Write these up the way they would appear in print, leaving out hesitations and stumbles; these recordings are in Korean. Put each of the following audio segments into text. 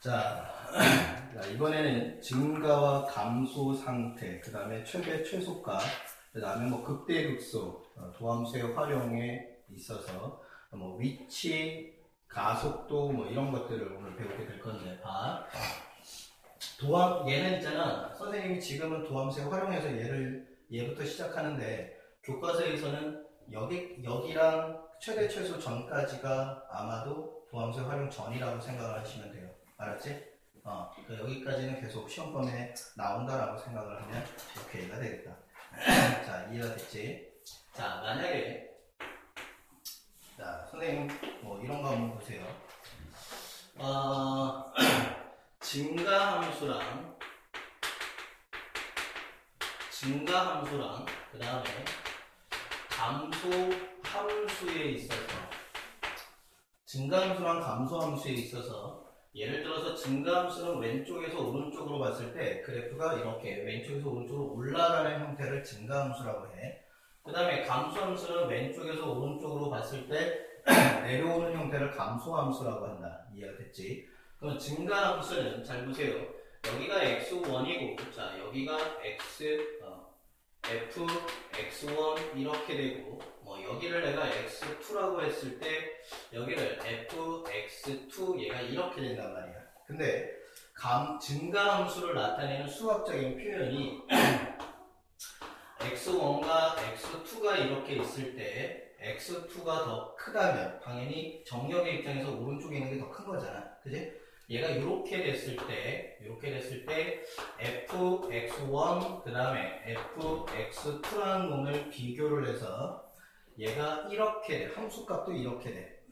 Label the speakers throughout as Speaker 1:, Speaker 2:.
Speaker 1: 자, 이번에는 증가와 감소 상태, 그 다음에 최대 최소가, 그 다음에 뭐 극대 극소, 도함수의 활용에 있어서 뭐 위치, 가속도 뭐 이런 것들을 오늘 배우게 될 건데, 얘는 있잖아. 선생님이 지금은 도함수에 활용해서 얘부터 시작하는데, 교과서에서는 여기랑 최대 최소 전까지가 아마도 도함수의 활용 전이라고 생각을 하시면 돼요. 알았지? 그러니까 여기까지는 계속 시험범에 나온다라고 생각을 하면 이렇게 이해가 되겠다. 자, 이해가 됐지? 자, 만약에 선생님 뭐 이런 거 한번 보세요. 증가함수랑 그 다음에 감소함수에 있어서 증가함수랑 감소함수에 있어서 예를 들어서 증가함수는 왼쪽에서 오른쪽으로 봤을 때 그래프가 이렇게 왼쪽에서 오른쪽으로 올라가는 형태를 증가함수라고 해. 그 다음에 감소함수는 왼쪽에서 오른쪽으로 봤을 때 내려오는 형태를 감소함수라고 한다. 이해가 됐지? 그럼 증가함수는 잘 보세요. 여기가 x1이고 자 여기가 fx1 이렇게 되고 뭐 여기를 내가 x2라고 했을 때 여기를 fx2 얘가 이렇게 된단 말이야. 근데 증가함수를 나타내는 수학적인 표현이 x1과 x2가 이렇게 있을 때 x2가 더 크다면 당연히 정렬의 입장에서 오른쪽에 있는 게 더 큰 거잖아. 그지? 얘가 이렇게 됐을 때 fx1 그 다음에 fx2라는 놈을 비교를 해서 얘가 이렇게 돼. 함수값도 이렇게 돼.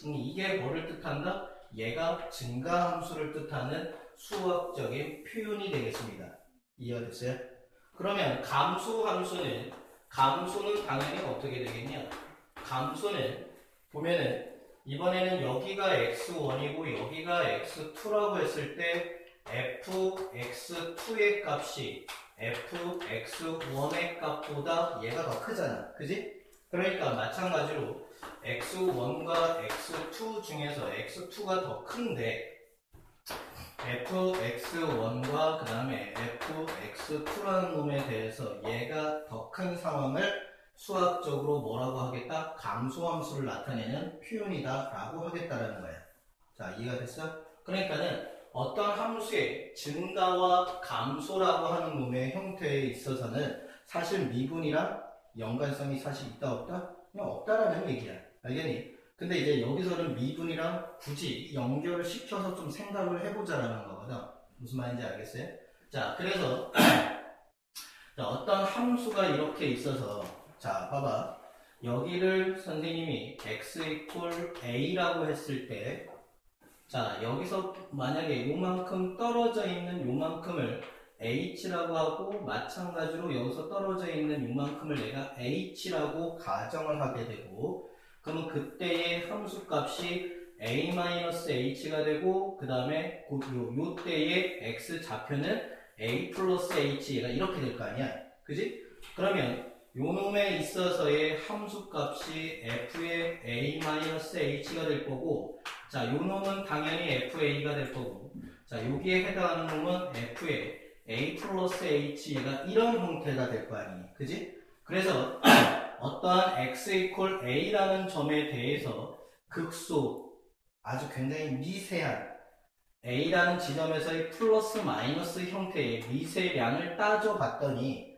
Speaker 1: 이게 뭐를 뜻한다? 얘가 증가함수를 뜻하는 수학적인 표현이 되겠습니다. 이해가 됐어요? 그러면 감소는 당연히 어떻게 되겠냐? 감소는 보면은 이번에는 여기가 x1이고 여기가 x2라고 했을 때 fx2의 값이 fx1의 값보다 얘가 더 크잖아. 그지? 그러니까 마찬가지로 x1과 x2 중에서 x2가 더 큰데 fx1과 그 다음에 fx2라는 놈에 대해서 얘가 더 큰 상황을 수학적으로 뭐라고 하겠다? 감소함수를 나타내는 표현이다 라고 하겠다라는 거야. 자, 이해가 됐어? 그러니까는 어떤 함수의 증가와 감소라고 하는 놈의 형태에 있어서는 사실 미분이랑 연관성이 사실 있다 없다? 그냥 없다라는 얘기야. 알겠니? 근데 이제 여기서는 미분이랑 굳이 연결을 시켜서 좀 생각을 해보자라는 거거든. 무슨 말인지 알겠어요? 자, 그래서 어떤 함수가 이렇게 있어서 자, 봐봐. 여기를 선생님이 x a라고 했을 때 자, 여기서 만약에 요만큼 떨어져 있는 요만큼을 h라고 하고 마찬가지로 여기서 떨어져 있는 요만큼을 내가 h라고 가정을 하게 되고 그러면 그때의 함수값이 a-h가 되고 그 다음에 요때의 x 좌표는 a 플러스 h가 이렇게 될 거 아니야. 그지? 그러면 요놈에 있어서의 함수값이 f의 a-h가 될 거고 자, 요놈은 당연히 fa가 될 거고 자, 여기에 해당하는 놈은 f의 a 플러스 h가 이런 형태가 될 거 아니니. 그지? 그래서 어떠한 x a라는 점에 대해서 극소 아주 굉장히 미세한 a라는 지점에서의 플러스 마이너스 형태의 미세량을 따져봤더니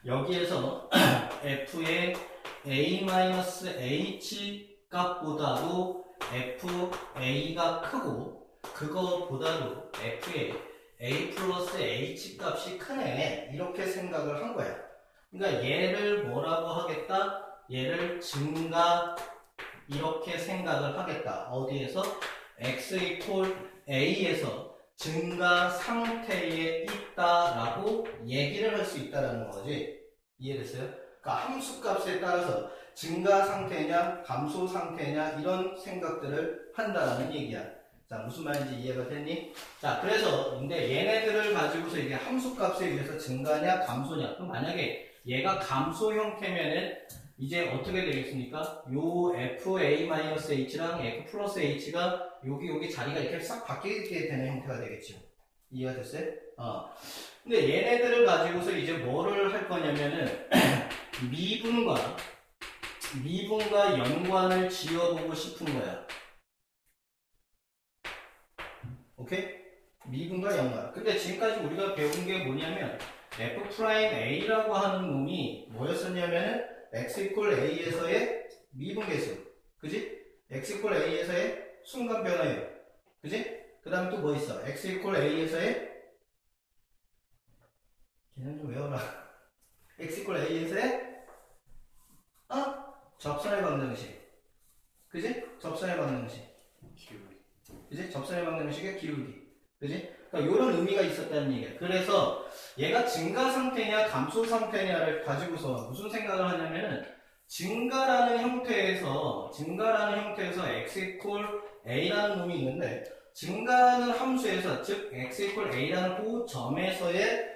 Speaker 1: 여기에서 f의 a-h 값보다도 fa가 크고 그거보다도 f의 a 플러스 h 값이 크네 이렇게 생각을 한 거야. 그러니까 얘를 뭐라고 하겠다? 얘를 증가 이렇게 생각을 하겠다. 어디에서? x a에서 증가 상태에 있다라고 얘기를 할 수 있다라는 거지. 이해됐어요? 그러니까 함수값에 따라서 증가 상태냐 감소 상태냐 이런 생각들을 한다라는 얘기야. 자, 무슨 말인지 이해가 됐니? 자, 그래서 근데 얘네들을 가지고서 이게 함수값에 의해서 증가냐 감소냐. 그럼 만약에 얘가 감소 형태면은 이제 어떻게 되겠습니까? 요 fa-h랑 f 플러스 h가 여기 자리가 이렇게 싹 바뀌게 되는 형태가 되겠죠. 이해가 됐어요? 근데 얘네들을 가지고서 이제 뭐를 할 거냐면은 미분과 연관을 지어보고 싶은 거야. 오케이? 미분과 연관. 근데 지금까지 우리가 배운 게 뭐냐면 f'A라고 하는 놈이 뭐였었냐면은 x 이퀄 a에서의 미분계수. 그지? x 이퀄 a에서의 순간 변화예요. 그지? 그 다음에 또 뭐 있어? x 이퀄 a에서의 걔는 좀 외워라. x 이퀄 a에서의 접선의 방정식. 그지? 접선의 방정식. 기울기. 그지? 접선의 방정식의 기울기. 그지? 그러니까 이런 의미가 있었다는 얘기야. 그래서 얘가 증가 상태냐 감소 상태냐를 가지고서 무슨 생각을 하냐면은 증가라는 형태에서 x 이퀄 a라는 놈이 있는데 증가하는 함수에서 즉 x 이퀄 a라는 그 점에서의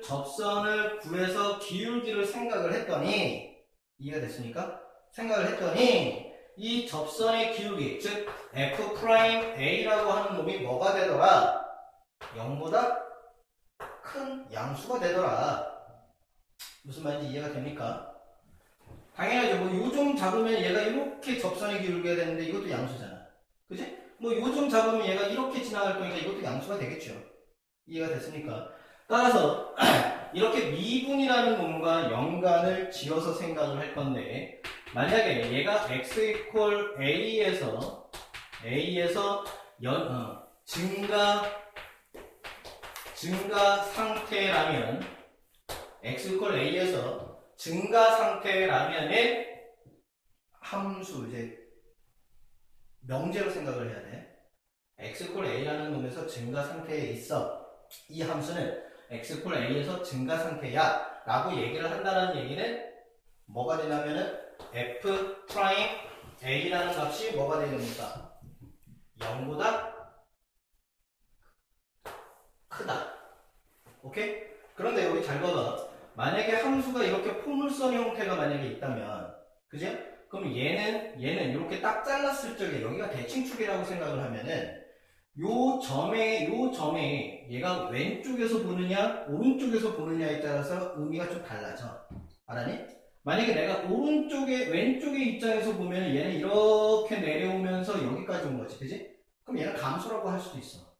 Speaker 1: 접선을 구해서 기울기를 생각을 했더니 이해가 됐습니까? 생각을 했더니 이 접선의 기울기 즉 f'A라고 하는 놈이 뭐가 되더라? 0보다 큰 양수가 되더라. 무슨 말인지 이해가 됩니까? 당연하죠. 뭐 요점 잡으면 얘가 이렇게 접선의 기울기가 되는데 이것도 양수잖아. 그지? 뭐 요점 잡으면 얘가 이렇게 지나갈 거니까 이것도 양수가 되겠죠. 이해가 됐습니까? 따라서 이렇게 미분이라는 놈과 연관을 지어서 생각을 할 건데 만약에 얘가 x 이퀄 a에서 증가 상태라면 x 이퀄 a에서 증가 상태라면은 함수 이제 명제로 생각을 해야 돼. x 이퀄 a라는 놈에서 증가 상태에 있어. 이 함수는 x 이퀄 a에서 증가 상태야 라고 얘기를 한다는 얘기는 뭐가 되냐면은 f'A라는 값이 뭐가 되야 됩니까? 0보다 크다. 오케이? 그런데 여기 잘 봐봐. 만약에 함수가 이렇게 포물선 형태가 만약에 있다면 그죠? 그럼 얘는 이렇게 딱 잘랐을 적에 여기가 대칭축이라고 생각을 하면은 요 점에 얘가 왼쪽에서 보느냐 오른쪽에서 보느냐에 따라서 의미가 좀 달라져. 알았니? 만약에 내가 왼쪽의 입장에서 보면 얘는 이렇게 내려오면서 여기까지 온 거지. 그지? 그럼 얘는 감소라고 할 수도 있어.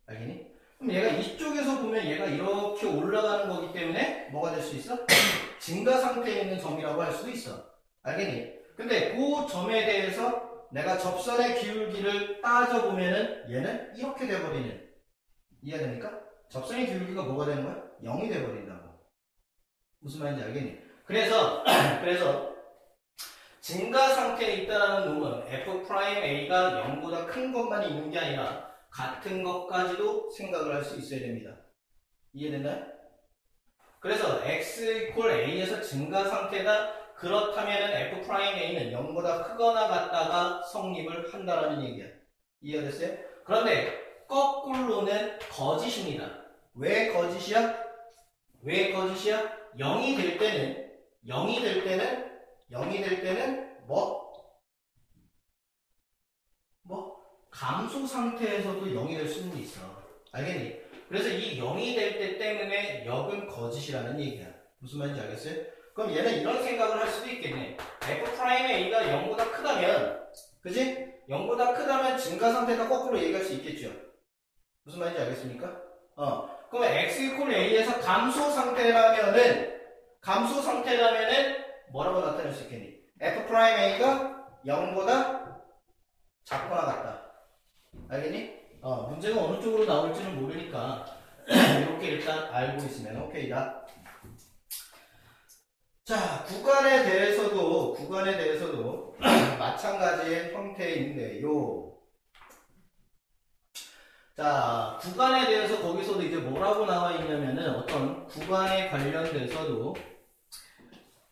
Speaker 1: 알겠니? 그럼 얘가 이쪽에서 보면 얘가 이렇게 올라가는 거기 때문에 뭐가 될 수 있어? 증가 상태에 있는 점이라고 할 수도 있어. 알겠니? 근데 그 점에 대해서 내가 접선의 기울기를 따져보면은 얘는 이렇게 돼버리는. 이해됩니까? 접선의 기울기가 뭐가 되는 거야? 0이 돼버린다고. 무슨 말인지 알겠니? 그래서 증가 상태에 있다는 놈은 f'A가 0보다 큰 것만 있는 게 아니라 같은 것까지도 생각을 할 수 있어야 됩니다. 이해됐나요? 그래서 x 이퀄 a에서 증가 상태다. 그렇다면 f'A는 0보다 크거나 같다가 성립을 한다라는 얘기야. 이해가 됐어요? 그런데 거꾸로는 거짓입니다. 왜 거짓이야? 0이 될 때는 감소 상태에서도 0이 될 수는 있어. 알겠니? 그래서 이 0이 될 때 때문에 역은 거짓이라는 얘기야. 무슨 말인지 알겠어요? 그럼 얘는 이런 생각을 할 수도 있겠네. f'A가 0보다 크다면, 그지? 0보다 크다면 증가 상태가 거꾸로 얘기할 수 있겠죠. 무슨 말인지 알겠습니까? 그러면 x 이퀄 a에서 감소 상태라면은 뭐라고 나타낼 수 있겠니? f'A가 0보다 작거나 같다. 알겠니? 문제가 어느 쪽으로 나올지는 모르니까 이렇게 일단 알고 있으면 오케이다. 자, 구간에 대해서도 마찬가지의 형태인데요. 자, 구간에 대해서 거기서도 이제 뭐라고 나와 있냐면은 어떤 구간에 관련돼서도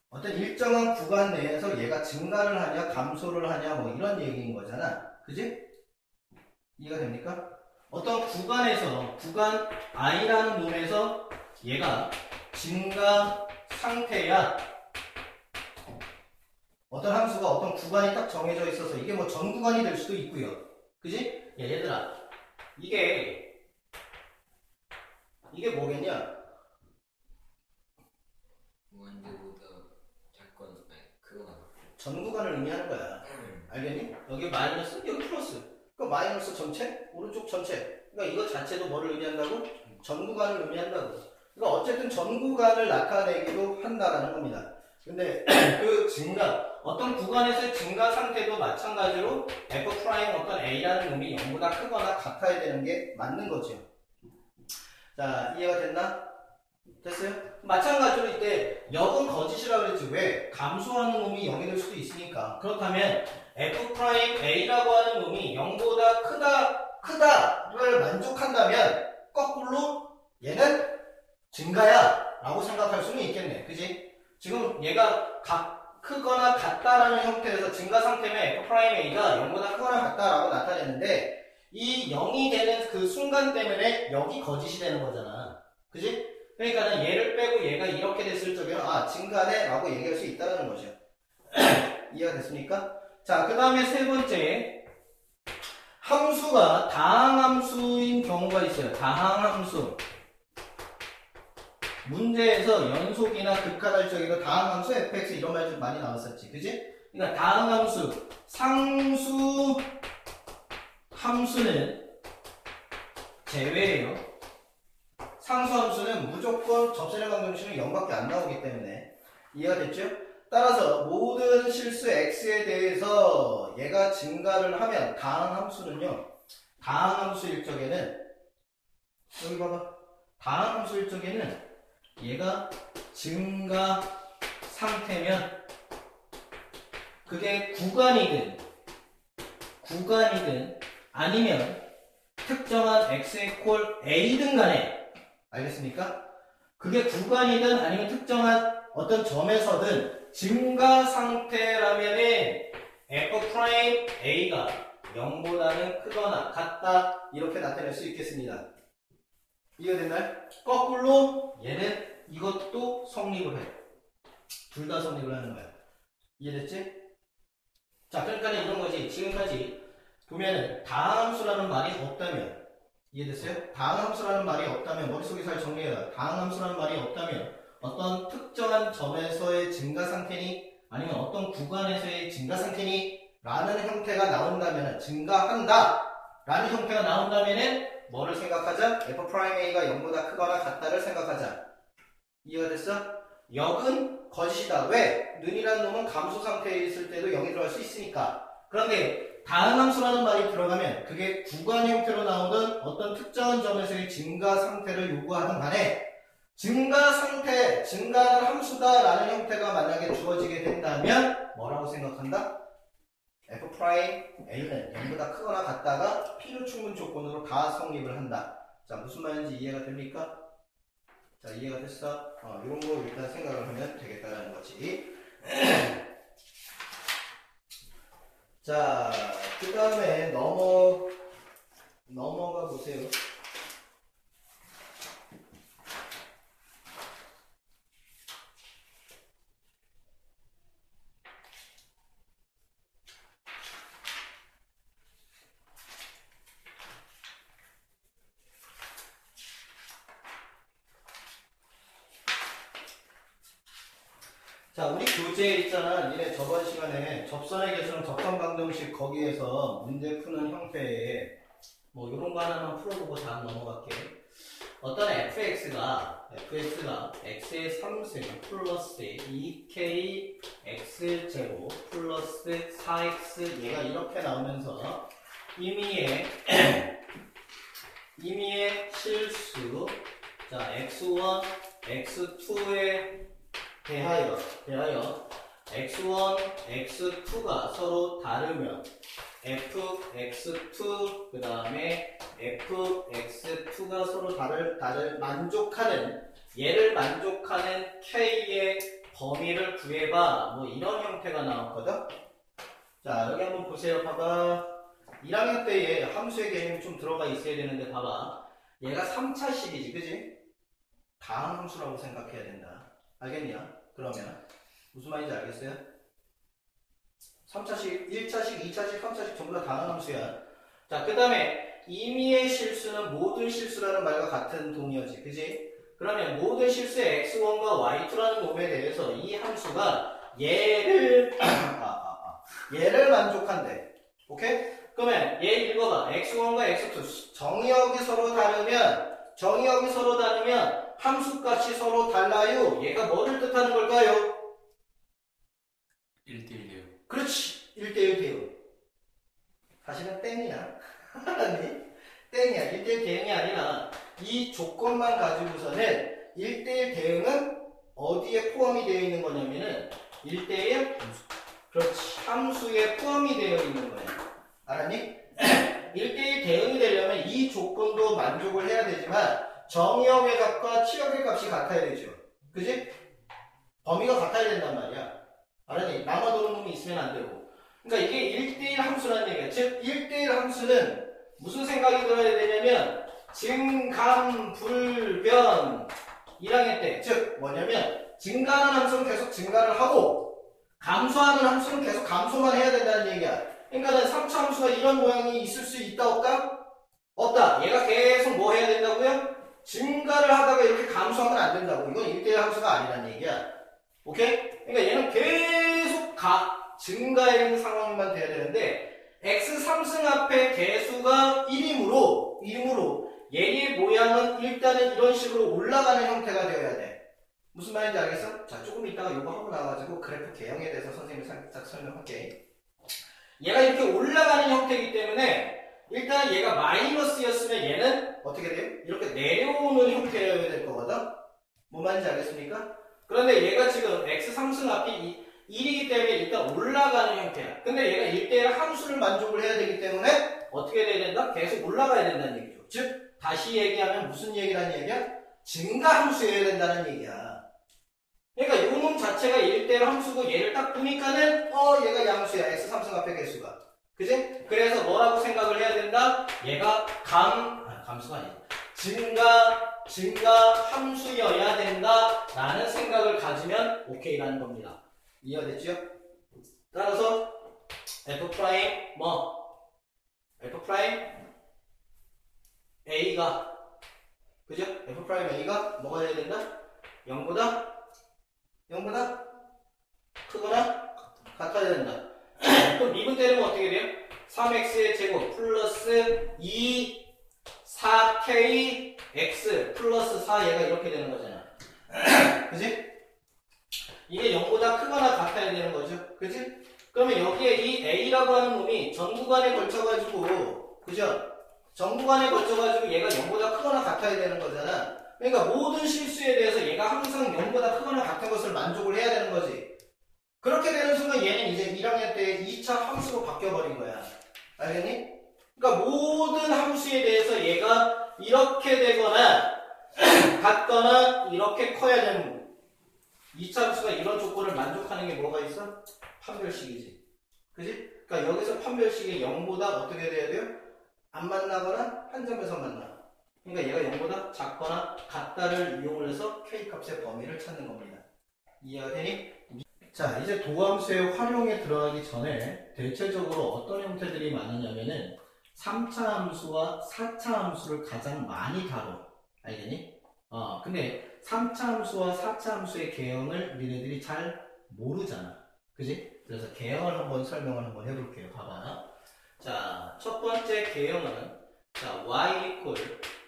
Speaker 1: 어떤 일정한 구간 내에서 얘가 증가를 하냐 감소를 하냐 뭐 이런 얘기인 거잖아. 그지? 이해가 됩니까? 어떤 구간에서 구간 i라는 놈에서 얘가 증가 상태야. 어떤 함수가 어떤 구간이 딱 정해져 있어서 이게 뭐 전 구간이 될 수도 있고요. 그지? 야, 얘들아. 이게 뭐겠냐?
Speaker 2: 무한대보다 작건 아니 그거나
Speaker 1: 전 구간을 의미하는 거야. 알겠니? 여기 마이너스, 여기 플러스. 그러니까 마이너스 전체, 오른쪽 전체. 그러니까 이거 자체도 뭐를 의미한다고? 전 구간을 의미한다고. 그러니까 어쨌든 전 구간을 나타내기도 한다라는 겁니다. 근데 그 증가, 어떤 구간에서의 증가 상태도 마찬가지로 f' 어떤 a라는 놈이 0보다 크거나 같아야 되는 게 맞는 거죠. 자, 이해가 됐나? 됐어요? 마찬가지로 이때 역은 거짓이라고 그랬지. 왜? 감소하는 놈이 0이 될 수도 있으니까. 그렇다면 f'a라고 하는 놈이 0보다 크다를 만족한다면 거꾸로 얘는 증가야 라고 생각할 수는 있겠네. 그지? 지금 얘가 크거나 같다라는 형태에서 증가 상태면 f'a가 0보다 크거나 같다라고 나타내는데 이 0이 되는 그 순간 때문에 여기 거짓이 되는 거잖아. 그지? 그러니까 얘를 빼고 얘가 이렇게 됐을 적에는 아 증가네 라고 얘기할 수 있다는 거죠. 이해가 됐습니까? 자, 그 다음에 세 번째 함수가 다항함수인 경우가 있어요. 다항함수. 문제에서 연속이나 극하달적이고 다항함수 fx 이런 말 좀 많이 나왔었지. 그지? 그러니까 다항함수 상수 함수는 제외예요. 상수함수는 무조건 접선의 방정식은 0밖에 안 나오기 때문에 이해가 됐죠? 따라서 모든 실수 x에 대해서 얘가 증가를 하면 다항함수는요. 다항함수일 적에는 여기 봐봐. 다항함수일 적에는 얘가 증가 상태면 그게 구간이든 아니면 특정한 x 콜 a든 간에 알겠습니까? 그게 구간이든 아니면 특정한 어떤 점에서든 증가 상태라면은 f'a가 0보다는 크거나 같다 이렇게 나타낼 수 있겠습니다. 이해됐나요? 거꾸로 얘는 이것도 성립을 해. 둘 다 성립을 하는 거야. 이해됐지? 자, 그러니까 이런 거지. 지금까지 보면은 다항함수라는 말이 없다면 이해됐어요? 다항함수라는 말이 없다면 머릿속에 잘 정리해라. 다항함수라는 말이 없다면 어떤 특정한 점에서의 증가 상태니 아니면 어떤 구간에서의 증가 상태니 라는 형태가 나온다면 증가한다 라는 형태가 나온다면은 뭐를 생각하자? f'a가 0보다 크거나 같다를 생각하자. 이해가 됐어? 역은 거짓이다. 왜? 는이라는 놈은 감소 상태에 있을 때도 0이 들어갈 수 있으니까. 그런데 다항함수라는 말이 들어가면 그게 구간 형태로 나오던 어떤 특정한 점에서의 증가 상태를 요구하는 간에 증가 상태, 증가는 함수다라는 형태가 만약에 주어지게 된다면 뭐라고 생각한다? f'a는 0보다 크거나 같다가 필요 충분 조건으로 다 성립을 한다. 자, 무슨 말인지 이해가 됩니까? 자, 이해가 됐어? 이런 거 일단 생각을 하면 되겠다는 거지. 자, 그 다음에 넘어가 보세요. 자, 우리 교재에 있잖아. 니네 저번 시간에 접선의 개수랑 접선방정식 거기에서 문제 푸는 형태에 뭐 이런 거 하나만 풀어보고 다음 넘어갈게. 어떤 fx가 x의 3승 플러스 2k x제곱 플러스 4x 얘가 이렇게 나오면서 임의의 실수 자 x1, x2에 대하여 x1, x2가 서로 다르면 fx2 그 다음에 fx2가 서로 만족하는 얘를 만족하는 k의 범위를 구해봐 뭐 이런 형태가 나왔거든. 자, 여기 한번 보세요. 봐봐. 1학년 때에 함수의 개념이 좀 들어가 있어야 되는데 봐봐. 얘가 3차식이지 그지? 다항함수라고 생각해야 된다. 알겠냐? 그러면 무슨 말인지 알겠어요? 3차식, 1차식, 2차식, 3차식 전부 다 단원함수야. 자, 그 다음에 임의의 실수는 모든 실수라는 말과 같은 동의어지. 그지? 그러면 모든 실수의 x1과 y2라는 놈에 대해서 이 함수가 얘를 얘를 만족한대. 오케이? 그러면 얘 읽어봐. x1과 x2 정의역이 서로 다르면 함수값이 서로 달라요. 얘가 뭐를 뜻하는 걸까요?
Speaker 3: 1대1 대요.
Speaker 1: 그렇지. 1대1 대응. 사실은 땡이야. 아니, 땡이야. 1대1 대응이 아니라 이 조건만 가지고서는 1대1 대응은 어디에 포함이 되어 있는 거냐면은 1대1 그렇지. 함수에 포함이 되어 있는 거야. 알았니? 1대1 대응이 되려면 이 조건도 만족을 해야 되지만 정의역의 값과 치역의 값이 같아야 되죠. 그지? 범위가 같아야 된단 말이야. 알았니? 남아도는 놈이 있으면 안 되고. 그러니까 이게 1대1 함수라는 얘기야. 즉 1대1 함수는 무슨 생각이 들어야 되냐면 증감, 불변 1학년 때. 즉 뭐냐면 증가하는 함수는 계속 증가를 하고 감소하는 함수는 계속 감소만 해야 된다는 얘기야. 그러니까 3차 함수가 이런 모양이 있을 수 있다 없다? 없다. 얘가 계속 뭐 해야 된다고요? 증가를 하다가 이렇게 감소하면 안 된다고. 이건 1대1 함수가 아니란 얘기야. 오케이? 그러니까 얘는 계속 증가해야 되는 상황만 돼야 되는데 x 3승 앞에 개수가 1이므로 얘의 모양은 일단은 이런 식으로 올라가는 형태가 되어야 돼. 무슨 말인지 알겠어? 자, 조금 이따가 이거 하고 나와가지고 그래프 개형에 대해서 선생님이 살짝 설명할게. 얘가 이렇게 올라가는 형태이기 때문에 일단 얘가 마이너스였으면 얘는 어떻게 돼요? 이렇게 내려오는 형태여야 될 거거든? 뭔 말인지 알겠습니까? 그런데 얘가 지금 x 3승 앞이 1이기 때문에 일단 올라가는 형태야. 근데 얘가 1대1 함수를 만족을 해야 되기 때문에 어떻게 돼야 된다? 계속 올라가야 된다는 얘기죠. 즉 다시 얘기하면 무슨 얘기라는 얘기야? 증가 함수여야 된다는 얘기야. 그러니까 요 놈 자체가 1대1 함수고 얘를 딱 보니까는 얘가 양수야. x 3승 앞에 개수가. 그지? 그래서 뭐라고 생각을 해야 된다? 얘가 감수가 아니야. 증가 함수여야 된다 라는 생각을 가지면 오케이라는 겁니다. 이해됐죠? 따라서 f' A가 그죠? f' A가 뭐가 돼야 된다? 0보다 크거나 같아야 된다. 그럼 미분 때리면 어떻게 돼요? 3x의 제곱 플러스 2 4k x 플러스 4 얘가 이렇게 되는 거잖아. 그지? 이게 0보다 크거나 같아야 되는 거죠. 그지? 그러면 여기에 이 a라고 하는 놈이 전 구간에 걸쳐가지고 그죠? 전 구간에 걸쳐가지고 얘가 0보다 크거나 같아야 되는 거잖아. 그러니까 모든 실수에 대해서 얘가 항상 0보다 크거나 같은 것을 만족을 해야 되는 거지. 그렇게 되는 순간 얘는 이제 1학년 때 2차 함수로 바뀌어버린 거야. 알겠니? 그러니까 모든 함수에 대해서 얘가 이렇게 되거나 같거나 이렇게 커야 되는 2차 함수가 이런 조건을 만족하는 게 뭐가 있어? 판별식이지. 그지? 그러니까 여기서 판별식이 0보다 어떻게 돼야 돼요? 안 만나거나 한 점에서 만나. 그러니까 얘가 0보다 작거나 같다를 이용을 해서 K값의 범위를 찾는 겁니다. 이해가 되니? 자, 이제 도함수의 활용에 들어가기 전에 대체적으로 어떤 형태들이 많으냐면은 3차 함수와 4차 함수를 가장 많이 다뤄. 알겠니? 근데 3차 함수와 4차 함수의 개형을 니네들이 잘 모르잖아. 그지? 그래서 개형을 한번 설명을 한번 해볼게요. 봐봐. 자, 첫 번째 개형은 자, y equal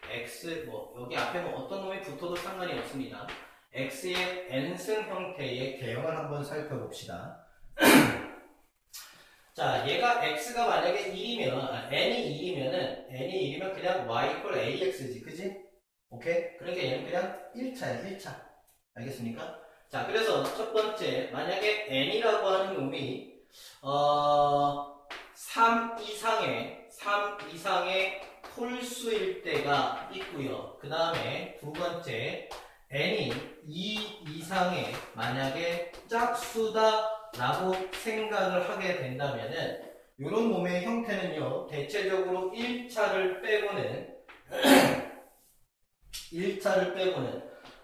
Speaker 1: x 여기 앞에 어떤 놈이 붙어도 상관이 없습니다. x의 n승 형태의 개형을 한번 살펴봅시다. 자, 얘가 x가 만약에 1이면 n이 1이면 그냥 y equal ax지, 그지? 오케이? 그러니까 얘는 그냥 1차야, 1차. 알겠습니까? 자, 그래서 첫 번째, 만약에 n이라고 하는 놈이 3 이상의 홀수일 때가 있고요. 그 다음에 두 번째, n이 2 이상의 만약에 짝수다 라고 생각을 하게 된다면은 이런 놈의 형태는요, 대체적으로 1차를 빼고는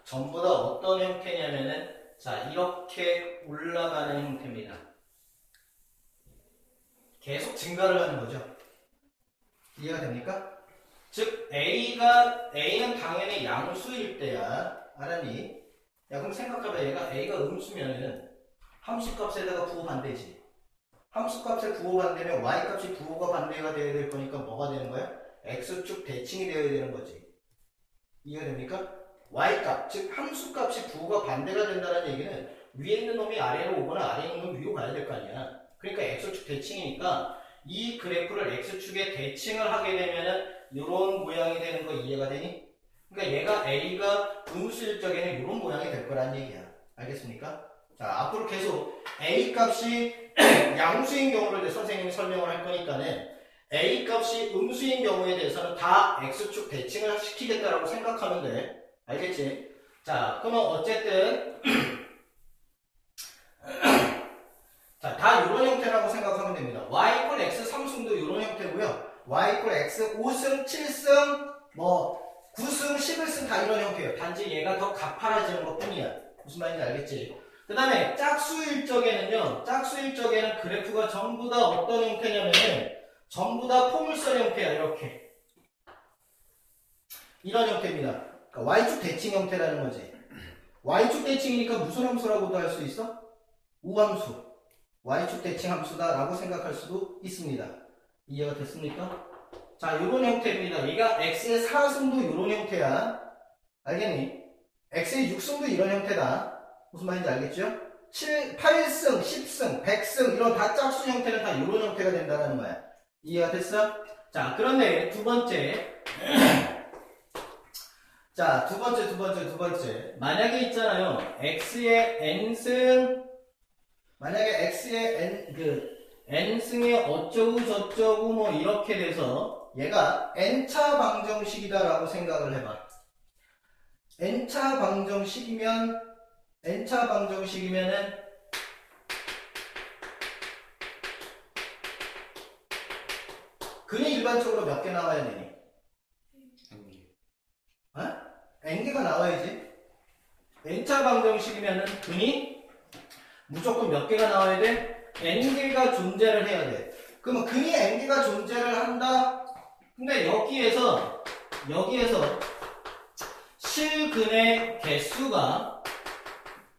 Speaker 1: 전부 다 어떤 형태냐면은 자, 이렇게 올라가는 형태입니다. 계속 증가를 하는 거죠. 이해가 됩니까? 즉 A는 당연히 양수일 때야. 알았니? 야 그럼 생각해봐. A가 음수면은 함수값에다가 부호 반대지. 함수값에 부호 반대면 Y값이 부호가 반대가 되어야 될 거니까 뭐가 되는 거야? X축 대칭이 되어야 되는 거지. 이해가 됩니까? Y값, 즉 함수값이 부호가 반대가 된다는 얘기는 위에 있는 놈이 아래로 오거나 아래에 있는 놈이 위로 가야 될 거 아니야. 그러니까 X축 대칭이니까 이 그래프를 X축에 대칭을 하게 되면은 이런 모양이 되는 거 이해가 되니? 그러니까 A가 음수일 적에는 이런 모양이 될 거란 얘기야. 알겠습니까? 자, 앞으로 계속 A값이 양수인 경우를 선생님이 설명을 할 거니까는 A값이 음수인 경우에 대해서는 다 X축 대칭을 시키겠다라고 생각하면 돼. 알겠지? 자, 그러면 어쨌든 자, 다 이런 형태라고 생각하면 됩니다. Y = X 3승도 이런 형태고요. Y = X 5승, 7승, 뭐 9승, 11승 다 이런 형태예요. 단지 얘가 더 가파라지는 것 뿐이야. 무슨 말인지 알겠지? 그 다음에 짝수일 적에는요. 짝수일 적에는 그래프가 전부 다 어떤 형태냐면은 전부 다 포물선 형태야. 이렇게. 이런 형태입니다. 그러니까 Y축 대칭 형태라는 거지. Y축 대칭이니까 무슨 함수라고도 할 수 있어? 우함수. Y축 대칭 함수다라고 생각할 수도 있습니다. 이해가 됐습니까? 자, 요런 형태입니다. 얘가 X의 4승도 요런 형태야. 알겠니? X의 6승도 이런 형태다. 무슨 말인지 알겠죠? 8승, 10승, 100승 이런 다 짝수 형태는 다 이런 형태가 된다는 거야. 이해가 됐어? 자, 그런데 두 번째. 자, 두 번째. 만약에 있잖아요. X의 n승, 만약에 X의 n승의 어쩌고 저쩌고 뭐 이렇게 돼서 얘가 n차 방정식이다라고 생각을 해봐. n차 방정식이면은 근이 일반적으로 몇 개 나와야 되니? n개가 나와야지. n차 방정식이면은 근이 무조건 몇 개가 나와야 돼? n개가 존재를 해야 돼. 그러면 근이 n개가 존재를 한다. 근데 여기에서 실근의 개수가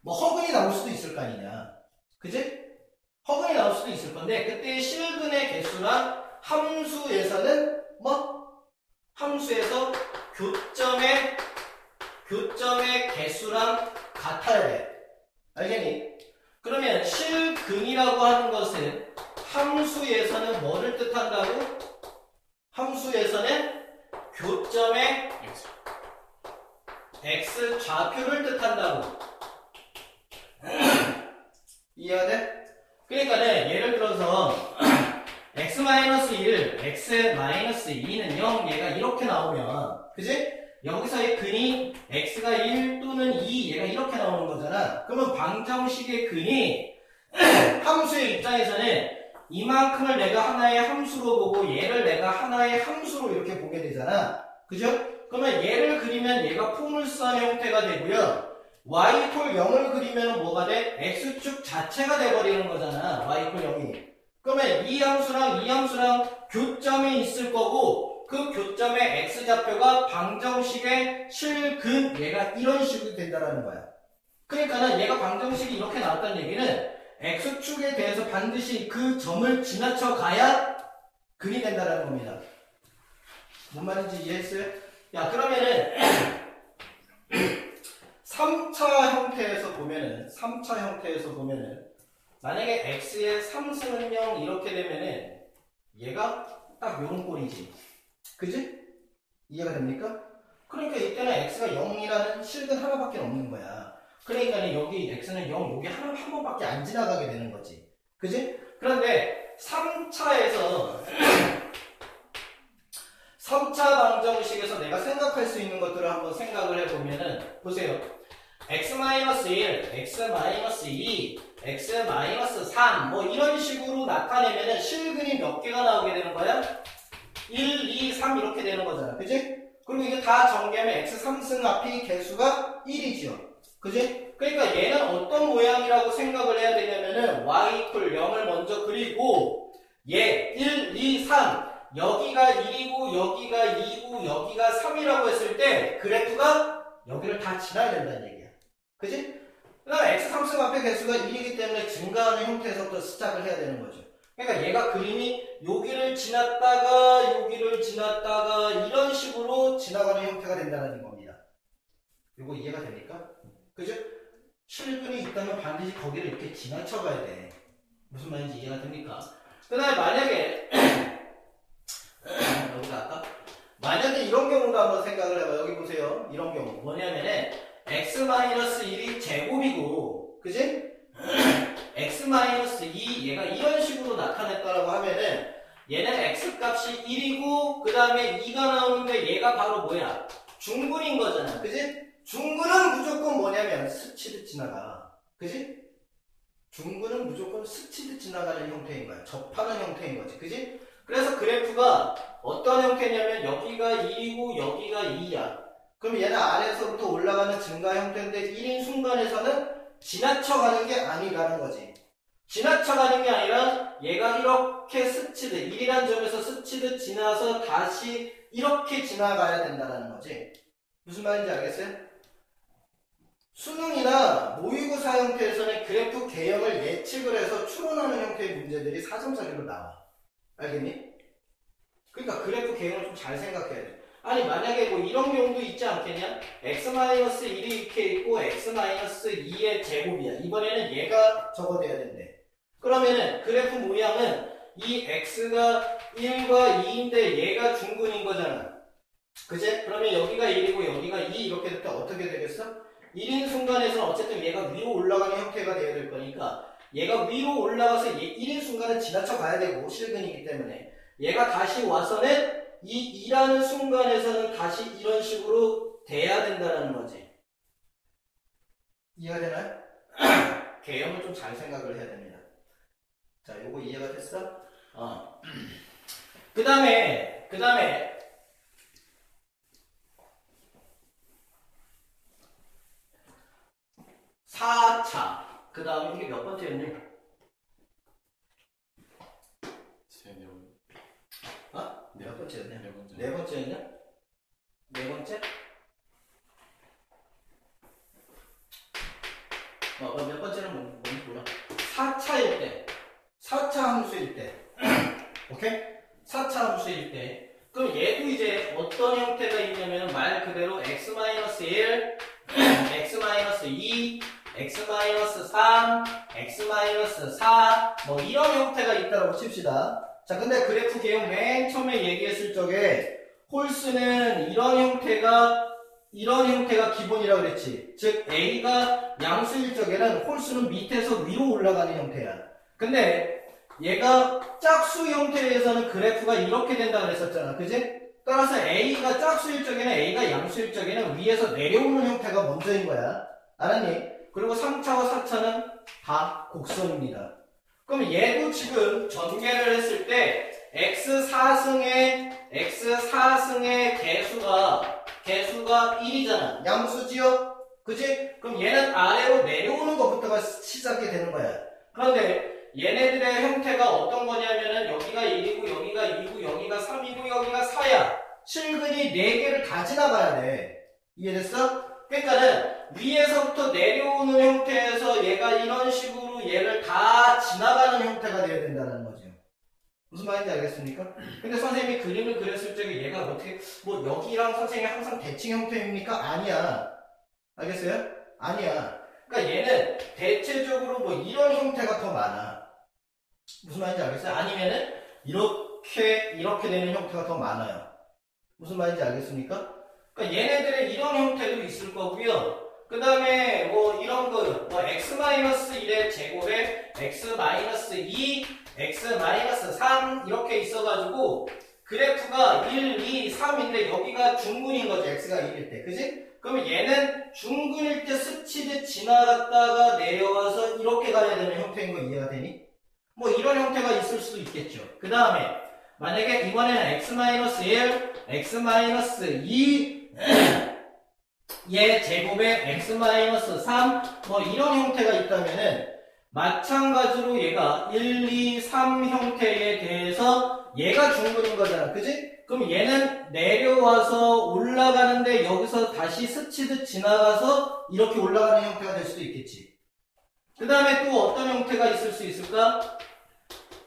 Speaker 1: 뭐 허근이 나올 수도 있을 거 아니냐. 그지? 허근이 나올 수도 있을 건데 그때 실근의 개수랑 함수에서는 함수에서 교점의 개수랑 같아야 돼. 알겠니? 그러면 실근이라고 하는 것은 함수에서는 뭐를 뜻한다고? 함수에서는 교점의 x 좌표를 뜻한다고. 이해가 돼? 그러니까는 예를 들어서 x-1, x-2는 0 얘가 이렇게 나오면 그지? 여기서의 근이 x가 1 또는 2 얘가 이렇게 나오는 거잖아. 그러면 방정식의 근이 함수의 입장에서는 이만큼을 내가 하나의 함수로 보고 얘를 내가 하나의 함수로 이렇게 보게 되잖아. 그죠? 그러면 얘를 그리면 얘가 포물선 형태가 되고요. y = 0을 그리면 뭐가 돼? x축 자체가 돼버리는 거잖아. y = 0이. 그러면 이 함수랑 교점이 있을 거고 그 교점의 x좌표가 방정식의 실근 얘가 이런 식으로 된다라는 거야. 그러니까는 얘가 방정식이 이렇게 나왔다는 얘기는 x축에 대해서 반드시 그 점을 지나쳐 가야 근이 된다라는 겁니다. 뭔 말인지 이해했어요? 야, 그러면은 3차 형태에서 보면은 만약에 x의 3승은 0 이렇게 되면은 얘가 딱 요런 꼴이지. 그지? 이해가 됩니까? 그러니까 이때는 x가 0이라는 실근 하나밖에 없는 거야. 그러니까 여기 x는 0, 여기 한 번밖에 안 지나가게 되는 거지. 그지? 그런데 3차에서 3차 방정식에서 내가 생각할 수 있는 것들을 한번 생각을 해보면은 보세요. x-1, x-2, x-3 뭐 이런 식으로 나타내면은 실근이 몇 개가 나오게 되는 거야? 1, 2, 3 이렇게 되는 거잖아. 그지? 그리고 이게 다 전개하면 x3승 앞이 개수가 1이죠. 그지? 그러니까 얘는 어떤 모양이라고 생각을 해야 되냐면은 y = 0을 먼저 그리고 얘 1, 2, 3 여기가 1이고 여기가 2고 여기가 3이라고 했을 때 그래프가 여기를 다 지나야 된다는 얘기야. 그지? 그 다음에 x3승 앞에 개수가 1이기 때문에 증가하는 형태에서부터 시작을 해야 되는 거죠. 그러니까 얘가 그림이 여기를 지났다가 여기를 지났다가 이런 식으로 지나가는 형태가 된다는 겁니다. 이거 이해가 됩니까? 그죠? 실근이 있다면 반드시 거기를 이렇게 지나쳐 가야 돼. 무슨 말인지 이해가 됩니까? 그 다음에 만약에 여기다 할까? 만약에 이런 경우도 한번 생각을 해봐. 여기 보세요. 이런 경우 뭐냐면은 x-1이 제곱이고 그지? x-2 얘가 이런 식으로 나타냈다라고 하면은 얘는 x값이 1이고 그 다음에 2가 나오는데 얘가 바로 뭐야? 중근인 거잖아. 그지? 중근은 무조건 뭐냐면 스치듯 지나가. 그지? 중근은 무조건 스치듯 지나가는 형태인 거야. 접하는 형태인 거지. 그지? 그래서 그래프가 어떤 형태냐면 여기가 1이고 여기가 2야. 그럼 얘는 아래에서부터 올라가는 증가 형태인데 1인 순간에서는 지나쳐가는 게 아니라는 거지. 지나쳐가는 게 아니라 얘가 이렇게 스치듯 1이라는 점에서 스치듯 지나서 다시 이렇게 지나가야 된다는 거지. 무슨 말인지 알겠어요? 수능이나 모의고사 형태에서는 그래프 개형을 예측을 해서 추론하는 형태의 문제들이 사점사기로 나와. 알겠니? 그러니까 그래프 개형을 좀 잘 생각해야 돼. 아니 만약에 뭐 이런 경우도 있지 않겠냐? x-1이 이렇게 있고 x-2의 제곱이야. 이번에는 얘가 저거 돼야 된대. 그러면은 그래프 모양은 이 x가 1과 2인데 얘가 중근인 거잖아. 그제? 그러면 여기가 1이고 여기가 2 이렇게 될 때 어떻게 되겠어? 1인 순간에서는 어쨌든 얘가 위로 올라가는 형태가 돼야 될 거니까 얘가 위로 올라가서 1인 순간은 지나쳐 가야 되고 실근이기 때문에 얘가 다시 와서는 이 2라는 순간에서는 다시 이런 식으로 돼야 된다는 거지. 이해가 되나요? 개형을 좀 잘 생각을 해야 됩니다. 자, 요거 이해가 됐어? 그 다음에 4차. 그 다음에 이게 몇 번째였니? 몇 번째였냐? 네 번째였냐? 네 번째? 몇 번째는 뭔지 몰라. 4차일 때. 4차 함수일 때. 오케이? 4차 함수일 때. 그럼 얘도 이제 어떤 형태가 있냐면 말 그대로 x-1, x-2, x-3, x-4 뭐 이런 형태가 있다고 칩시다. 자, 근데 그래프 개형 맨 처음에 얘기했을 적에 홀수는 이런 형태가 기본이라고 그랬지. 즉 A가 양수일 적에는 홀수는 밑에서 위로 올라가는 형태야. 근데 얘가 짝수 형태에서는 그래프가 이렇게 된다 그랬었잖아. 그지? 따라서 A가 짝수일 적에는 A가 양수일 적에는 위에서 내려오는 형태가 먼저인 거야. 알았니? 그리고 3차와 4차는 다 곡선입니다. 그럼 얘도 지금 전개를 했을 때 x4승의 개수가 1이잖아. 양수지요? 그지? 그럼 얘는 아래로 내려오는 것부터가 시작이 되는 거야. 그런데 얘네들의 형태가 어떤 거냐면은 여기가 1이고 여기가 2고 여기가 3이고 여기가 4야. 실근이 4개를 다 지나가야 돼. 이해됐어? 그러니까는 위에서부터 내려오는 형태에서 얘가 이런 식으로 얘를 다 지나가는 형태가 돼야 된다는 거죠. 무슨 말인지 알겠습니까? 근데 선생님이 그림을 그렸을 적에 얘가 어떻게 뭐 여기랑 선생님이 항상 대칭 형태입니까? 아니야. 알겠어요? 아니야. 그러니까 얘는 대체적으로 뭐 이런 형태가 더 많아. 무슨 말인지 알겠어요? 아니면은 이렇게 되는 형태가 더 많아요. 무슨 말인지 알겠습니까? 그러니까 얘네들의 이런 형태도 있을 거고요. 그 다음에 뭐 이런 거, 뭐 x-1의 제곱에 x-2, x-3 이렇게 있어가지고 그래프가 1, 2, 3인데 여기가 중근인 거죠. x가 1일 때. 그지? 그러면 얘는 중근일 때 스치듯 지나갔다가 내려와서 이렇게 가야 되는 형태인 거 이해가 되니? 뭐 이런 형태가 있을 수도 있겠죠. 그 다음에 만약에 이번에는 x-1, x-2 얘 제곱에 x-3 뭐 이런 형태가 있다면은 마찬가지로 얘가 1, 2, 3 형태에 대해서 얘가 중근인 거잖아. 그지? 그럼 얘는 내려와서 올라가는데 여기서 다시 스치듯 지나가서 이렇게 올라가는 형태가 될 수도 있겠지. 그 다음에 또 어떤 형태가 있을 수 있을까?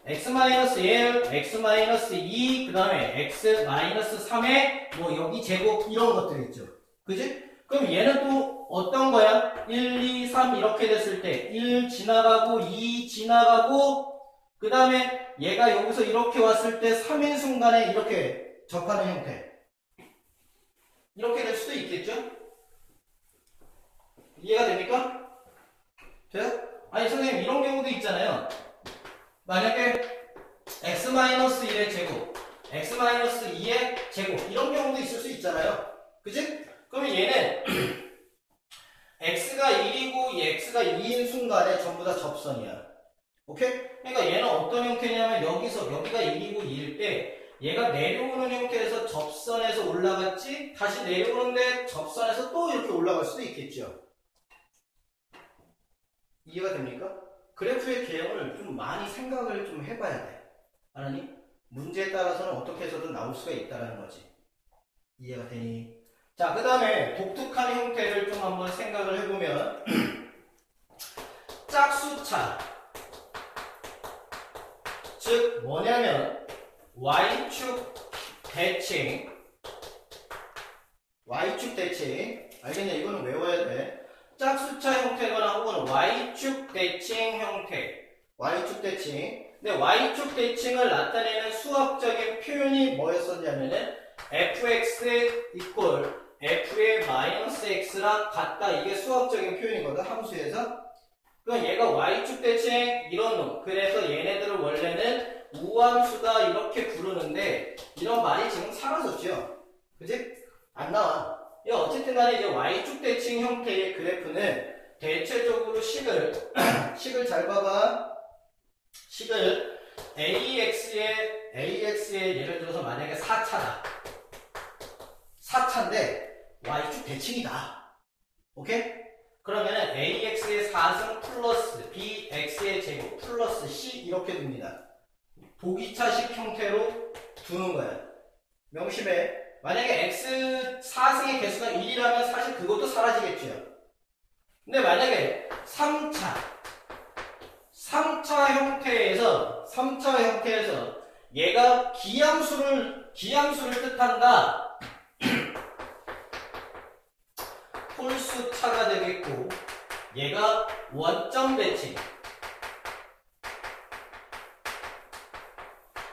Speaker 1: x-1, x-2, 그 다음에 x-3의 뭐 여기 제곱 이런 것들 있죠. 그지? 그럼 얘는 또 어떤 거야? 1, 2, 3 이렇게 됐을 때 1 지나가고 2 지나가고 그 다음에 얘가 여기서 이렇게 왔을 때 3인 순간에 이렇게 접하는 형태. 이렇게 될 수도 있겠죠? 이해가 됩니까? 돼요? 아니 선생님 이런 경우도 있잖아요. 만약에 x-1의 제곱, x-2의 제곱 이런 경우도 있을 수 있잖아요. 그치? 그러면 얘는 x가 1이고 x가 2인 순간에 전부 다 접선이야. 오케이? 그러니까 얘는 어떤 형태냐면 여기서 여기가 1이고 2일 때 얘가 내려오는 형태에서 접선에서 올라갔지 다시 내려오는데 접선에서 또 이렇게 올라갈 수도 있겠죠. 이해가 됩니까? 그래프의 개형을 좀 많이 생각을 좀 해봐야 돼. 알았니? 문제에 따라서는 어떻게 해서든 나올 수가 있다는 거지. 이해가 되니? 자, 그 다음에 독특한 형태를 좀 한번 생각을 해보면 짝수차 즉 뭐냐면 Y축 대칭 알겠냐? 이거는 외워야 돼. 짝수차 형태거나 혹은 Y축 대칭 형태 Y축 대칭 근데 Y축 대칭을 나타내는 수학적인 표현이 뭐였었냐면은 fx 이퀄 f의 마이너스 x랑 같다. 이게 수학적인 표현이거든. 함수에서. 그럼 얘가 y축 대칭 이런 놈. 그래서 얘네들을 원래는 우함수다 이렇게 부르는데 이런 말이 지금 사라졌죠. 그지? 안 나와. 어쨌든 간에 이제 y축 대칭 형태의 그래프는 대체적으로 식을 잘 봐봐. 식을 AX의 예를 들어서 만약에 4차다. 4차인데 Y축 대칭이다. 오케이? 그러면은 AX의 4승 플러스 BX의 제곱 플러스 C 이렇게 둡니다. 보기차식 형태로 두는 거야. 명심해. 만약에 X 4승의 개수가 1이라면 사실 그것도 사라지겠죠. 근데 만약에 3차 형태에서 얘가 기함수를 뜻한다. 홀수차가 되겠고 얘가 원점 대칭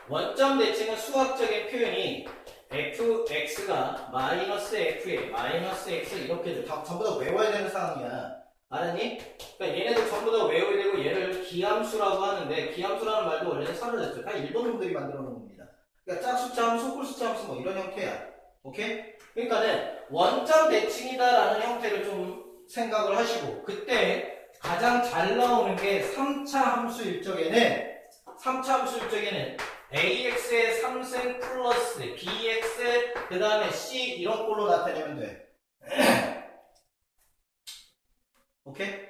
Speaker 1: 원점 대칭은 수학적인 표현이 fx가 마이너스 f에 마이너스 x 이렇게 돼. 전부 다 외워야 되는 상황이야. 알았니? 그러니까 얘네들 전부 다 외워야 되고 얘를 기함수라고 하는데 기함수라는 말도 원래는 사라졌죠. 다 일본 놈들이 만들어 놓은 겁니다. 그러니까 짝수차 함수, 홀수차 함수 뭐 이런 형태야. 오케이? 그러니까는 원점 대칭이다라는 형태를 좀 생각을 하시고 그때 가장 잘 나오는 게 3차 함수일 적에는 AX의 3승 플러스 BX 그 다음에 C 이런 꼴로 나타내면 돼. 오케이?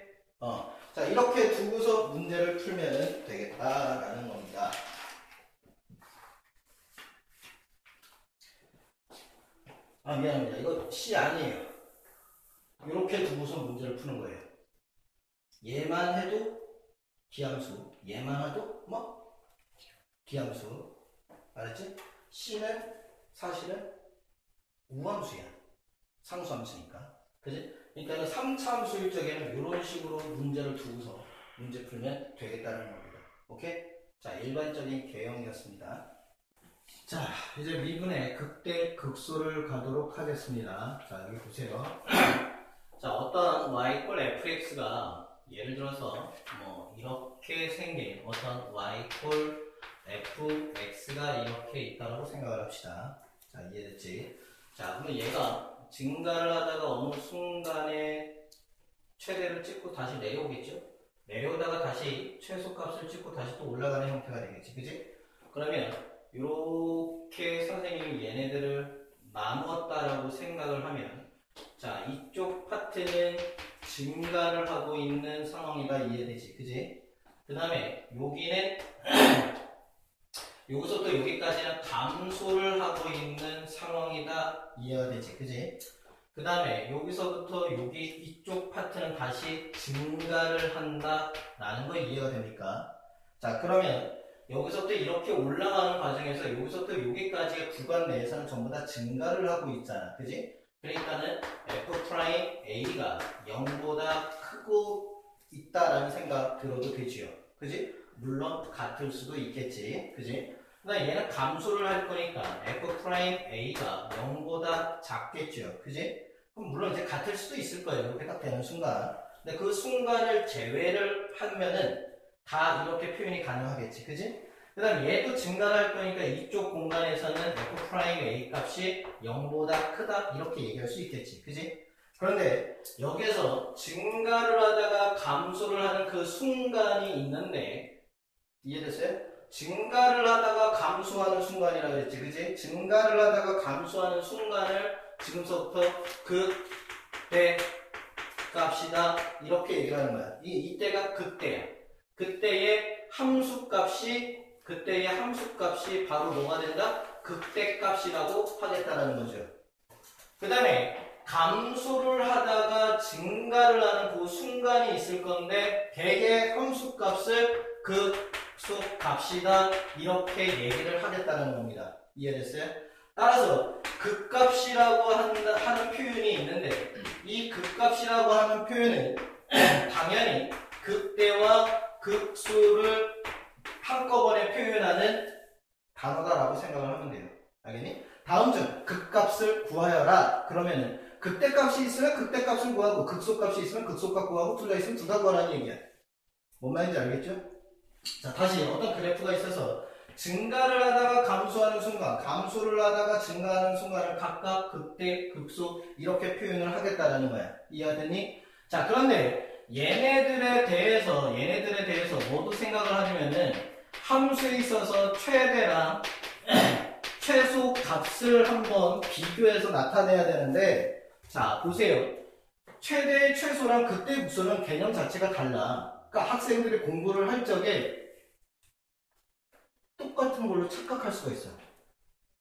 Speaker 1: 자 이렇게 두고서 문제를 풀면 되겠다라는 겁니다. 미안합니다. 이거 C 아니에요. 이렇게 두고서 문제를 푸는 거예요. 얘만 해도 기함수, 얘만 해도 뭐? 기함수. 알았지? C는 사실은 우함수야. 상수함수니까. 그지? 그러니까 3차 함수일 적에는 이런 식으로 문제를 두고서 문제 풀면 되겠다는 겁니다. 오케이? 자, 일반적인 개형이었습니다. 자, 이제 미분의 극대 극소를 가도록 하겠습니다. 자, 여기 보세요. 자, 어떤 y 꼴 fx가 예를 들어서 뭐 이렇게 생긴 어떤 y 꼴 fx가 이렇게 있다고 생각을 합시다. 자, 이해됐지? 자, 그러면 얘가 증가를 하다가 어느 순간에 최대를 찍고 다시 내려오겠죠? 내려오다가 다시 최소값을 찍고 다시 또 올라가는 형태가 되겠지. 그지? 그러면 이렇게 선생님이 얘네들을 나누었다라고 생각을 하면 자, 이쪽 파트는 증가를 하고 있는 상황이다. 이해되지? 그지? 그 다음에 여기는 여기서부터 여기까지는 감소를 하고 있는 상황이다. 이해가 되지? 그지? 그 다음에 여기서부터 여기 이쪽 파트는 다시 증가를 한다 라는 거 이해가 됩니까? 자, 그러면 여기서부터 이렇게 올라가는 과정에서 여기서부터 여기까지의 구간 내에서는 전부 다 증가를 하고 있잖아. 그지? 그러니까는 F'A가 0보다 크고 있다라는 생각 들어도 되지요. 그지? 물론 같을 수도 있겠지. 그지? 그러니까 얘는 감소를 할 거니까 F'A가 0보다 작겠죠. 그지? 그럼 물론 이제 같을 수도 있을 거예요. 이렇게 딱 되는 순간. 근데 그 순간을 제외를 하면은 다 이렇게 표현이 가능하겠지. 그지? 그 다음 얘도 증가를 할 거니까 이쪽 공간에서는 F'A 값이 0보다 크다. 이렇게 얘기할 수 있겠지. 그지? 그런데 여기서 증가를 하다가 감소를 하는 그 순간이 있는데 이해됐어요? 증가를 하다가 감소하는 순간이라고 그랬지. 그지? 증가를 하다가 감소하는 순간을 지금서부터 그때 값이다. 이렇게 얘기하는 거야. 이때가 그때야. 그때의 함수값이 바로 뭐가 된다? 극대 값이라고 하겠다라는 거죠. 그 다음에 감소를 하다가 증가를 하는 그 순간이 있을 건데 대개 함수값을 극소값이다 이렇게 얘기를 하겠다는 겁니다. 이해됐어요? 따라서 극값이라고 하는 표현이 있는데 이 극값이라고 하는 표현은 당연히 극대와 극소를 한꺼번에 표현하는 단어다라고 생각을 하면 돼요. 알겠니? 다음 중 극값을 구하여라. 그러면은 극대값이 있으면 극대값을 구하고 극소값이 있으면 극소값 구하고 둘 다 있으면 둘 다 구하라는 얘기야. 뭔 말인지 알겠죠? 자, 다시 어떤 그래프가 있어서 증가를 하다가 감소하는 순간, 감소를 하다가 증가하는 순간을 각각 극대, 극소 이렇게 표현을 하겠다라는 거야. 이해하겠니? 자, 그런데 얘네들에 대해서 모두 생각을 하려면은 함수에 있어서 최대랑 최소 값을 한번 비교해서 나타내야 되는데, 자, 보세요. 최대, 최소랑 극대, 극소는 개념 자체가 달라. 그러니까 학생들이 공부를 할 적에 똑같은 걸로 착각할 수가 있어요.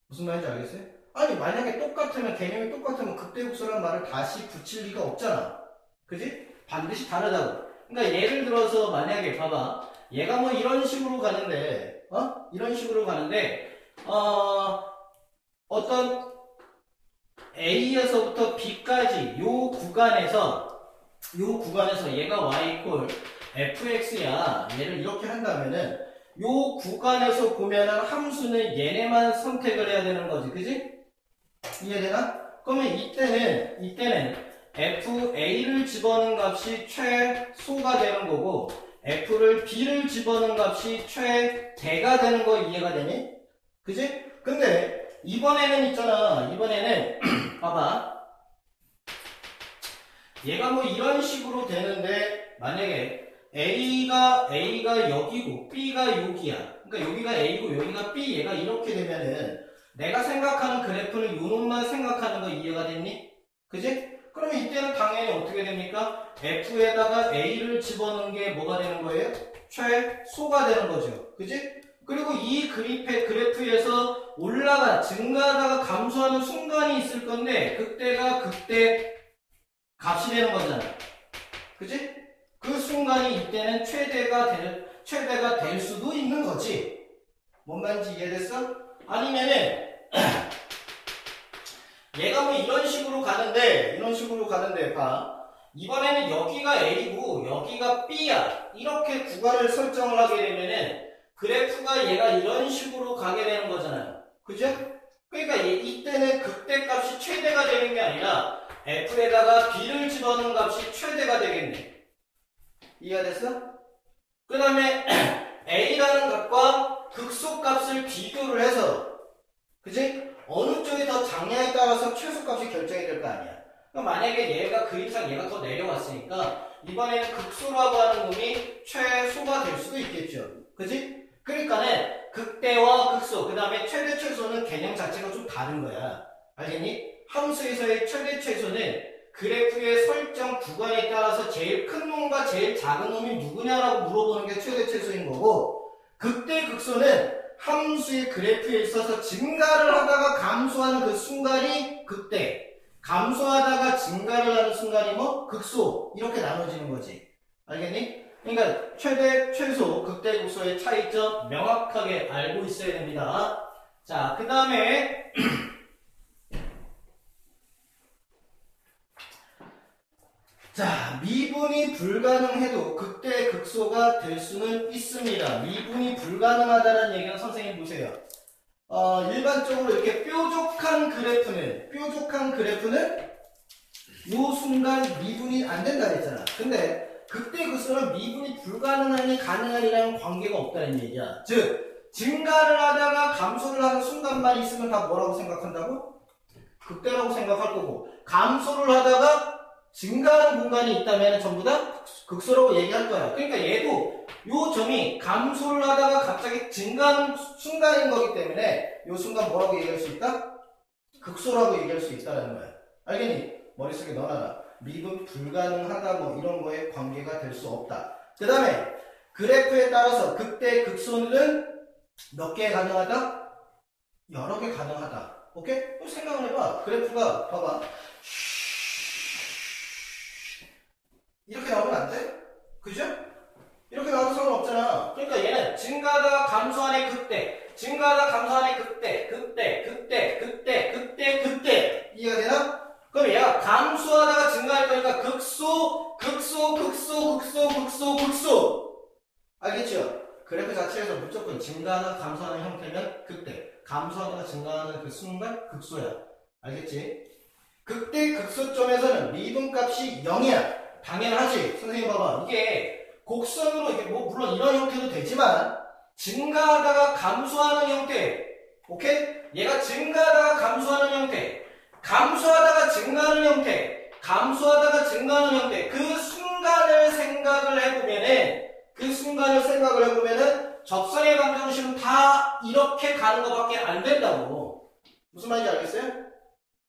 Speaker 1: 무슨 말인지 알겠어요? 아니, 만약에 똑같으면, 개념이 똑같으면 극대극소라는 말을 다시 붙일 리가 없잖아. 그지? 반드시 다르다고. 그러니까 예를 들어서 만약에 봐봐. 얘가 뭐 이런 식으로 가는데, 이런 식으로 가는데, 어떤 A에서부터 B까지 요 구간에서 얘가 Y 콜 fx야. 얘를 이렇게 한다면은 요 구간에서 보면은 함수는 얘네만 선택을 해야 되는 거지. 그지? 이해되나? 그러면 이때는 fa를 집어넣은 값이 최소가 되는 거고 f를 b를 집어넣은 값이 최대가 되는 거 이해가 되니? 그지? 근데 이번에는 봐봐. 얘가 뭐 이런 식으로 되는데 만약에 A가 여기고 B가 여기야. 그러니까 여기가 A고 여기가 B, 얘가 이렇게 되면은 내가 생각하는 그래프는 요놈만 생각하는 거 이해가 됐니? 그지? 그러면 이때는 당연히 어떻게 됩니까? F에다가 A를 집어넣은 게 뭐가 되는 거예요? 최소가 되는 거죠. 그지? 그리고 이 그래프에서 증가하다가 감소하는 순간이 있을 건데 그때가 극대 값이 되는 거잖아. 그지? 그 순간이 이때는 최대가 될 수도 있는 거지. 뭔 말인지 이해됐어? 아니면은 얘가 뭐 이런 식으로 가는데 봐. 이번에는 여기가 A고 여기가 B야. 이렇게 구간을 설정을 하게 되면은 그래프가 얘가 이런 식으로 가게 되는 거잖아요. 그죠? 그러니까 이때는 극대값이 최대가 되는 게 아니라 F에다가 B를 집어넣은 값이 최대가 되겠네. 이해가 됐어? 그 다음에 A라는 값과 극소값을 비교를 해서 그지? 어느 쪽이 더 작냐에 따라서 최소값이 결정이 될 거 아니야. 그럼 만약에 얘가 그림상 얘가 더 내려왔으니까 이번에는 극소라고 하는 놈이 최소가 될 수도 있겠죠. 그지? 그러니까는 극대와 극소, 그 다음에 최대 최소는 개념 자체가 좀 다른 거야. 알겠니? 함수에서의 최대 최소는 그래프의 설정 구간에 따라서 제일 큰 놈과 제일 작은 놈이 누구냐라고 물어보는 게 최대 최소인 거고, 극대 극소는 함수의 그래프에 있어서 증가를 하다가 감소하는 그 순간이 극대, 감소하다가 증가를 하는 순간이 뭐? 극소. 이렇게 나눠지는 거지. 알겠니? 그러니까 최대, 최소, 극대, 극소의 차이점 명확하게 알고 있어야 됩니다. 자, 그 다음에 자, 미분이 불가능해도 극대, 극소가 될 수는 있습니다. 미분이 불가능하다는 얘기는 선생님 보세요. 일반적으로 이렇게 뾰족한 그래프는 요 순간 미분이 안 된다 했잖아. 근데 극대, 극소는 미분이 불가능하니 가능하니라는 관계가 없다는 얘기야. 즉, 증가를 하다가 감소를 하는 순간만 있으면 다 뭐라고 생각한다고? 극대라고 생각할 거고, 감소를 하다가 증가하는 공간이 있다면 전부 다 극소라고 얘기할 거야. 그러니까 얘도 요 점이 감소를 하다가 갑자기 증가하는 순간인 거기 때문에 요 순간 뭐라고 얘기할 수 있다? 극소라고 얘기할 수 있다는 거야. 알겠니? 머릿속에 넣어놔라. 미분 불가능하다 뭐 이런 거에 관계가 될 수 없다. 그 다음에 그래프에 따라서 극대, 극소는 몇 개 가능하다? 여러 개 가능하다. 오케이? 생각을 해봐. 그래프가 봐봐. 이렇게 나오면 안 돼? 그죠? 이렇게 나와도 상관없잖아. 그러니까 얘는 증가하다가 감소하는 극대, 증가하다가 감소하는 극대, 극대. 이해가 되나? 그럼 얘가 감소하다가 증가할 거니까 극소. 알겠죠? 그래프 자체에서 무조건 증가하다가 감소하는 형태면 극대, 감소하다가 증가하는 그 순간 극소야. 알겠지? 극대, 극소점에서는 미분값이 0이야. 당연하지. 선생님 봐봐. 이게 곡선으로 이게 뭐 물론 이런 형태도 되지만 증가하다가 감소하는 형태. 오케이? 얘가 증가하다가 감소하는 형태. 감소하다가 증가하는 형태. 감소하다가 증가하는 형태. 그 순간을 생각을 해보면은 접선의 방정식은 다 이렇게 가는 것밖에 안 된다고. 무슨 말인지 알겠어요?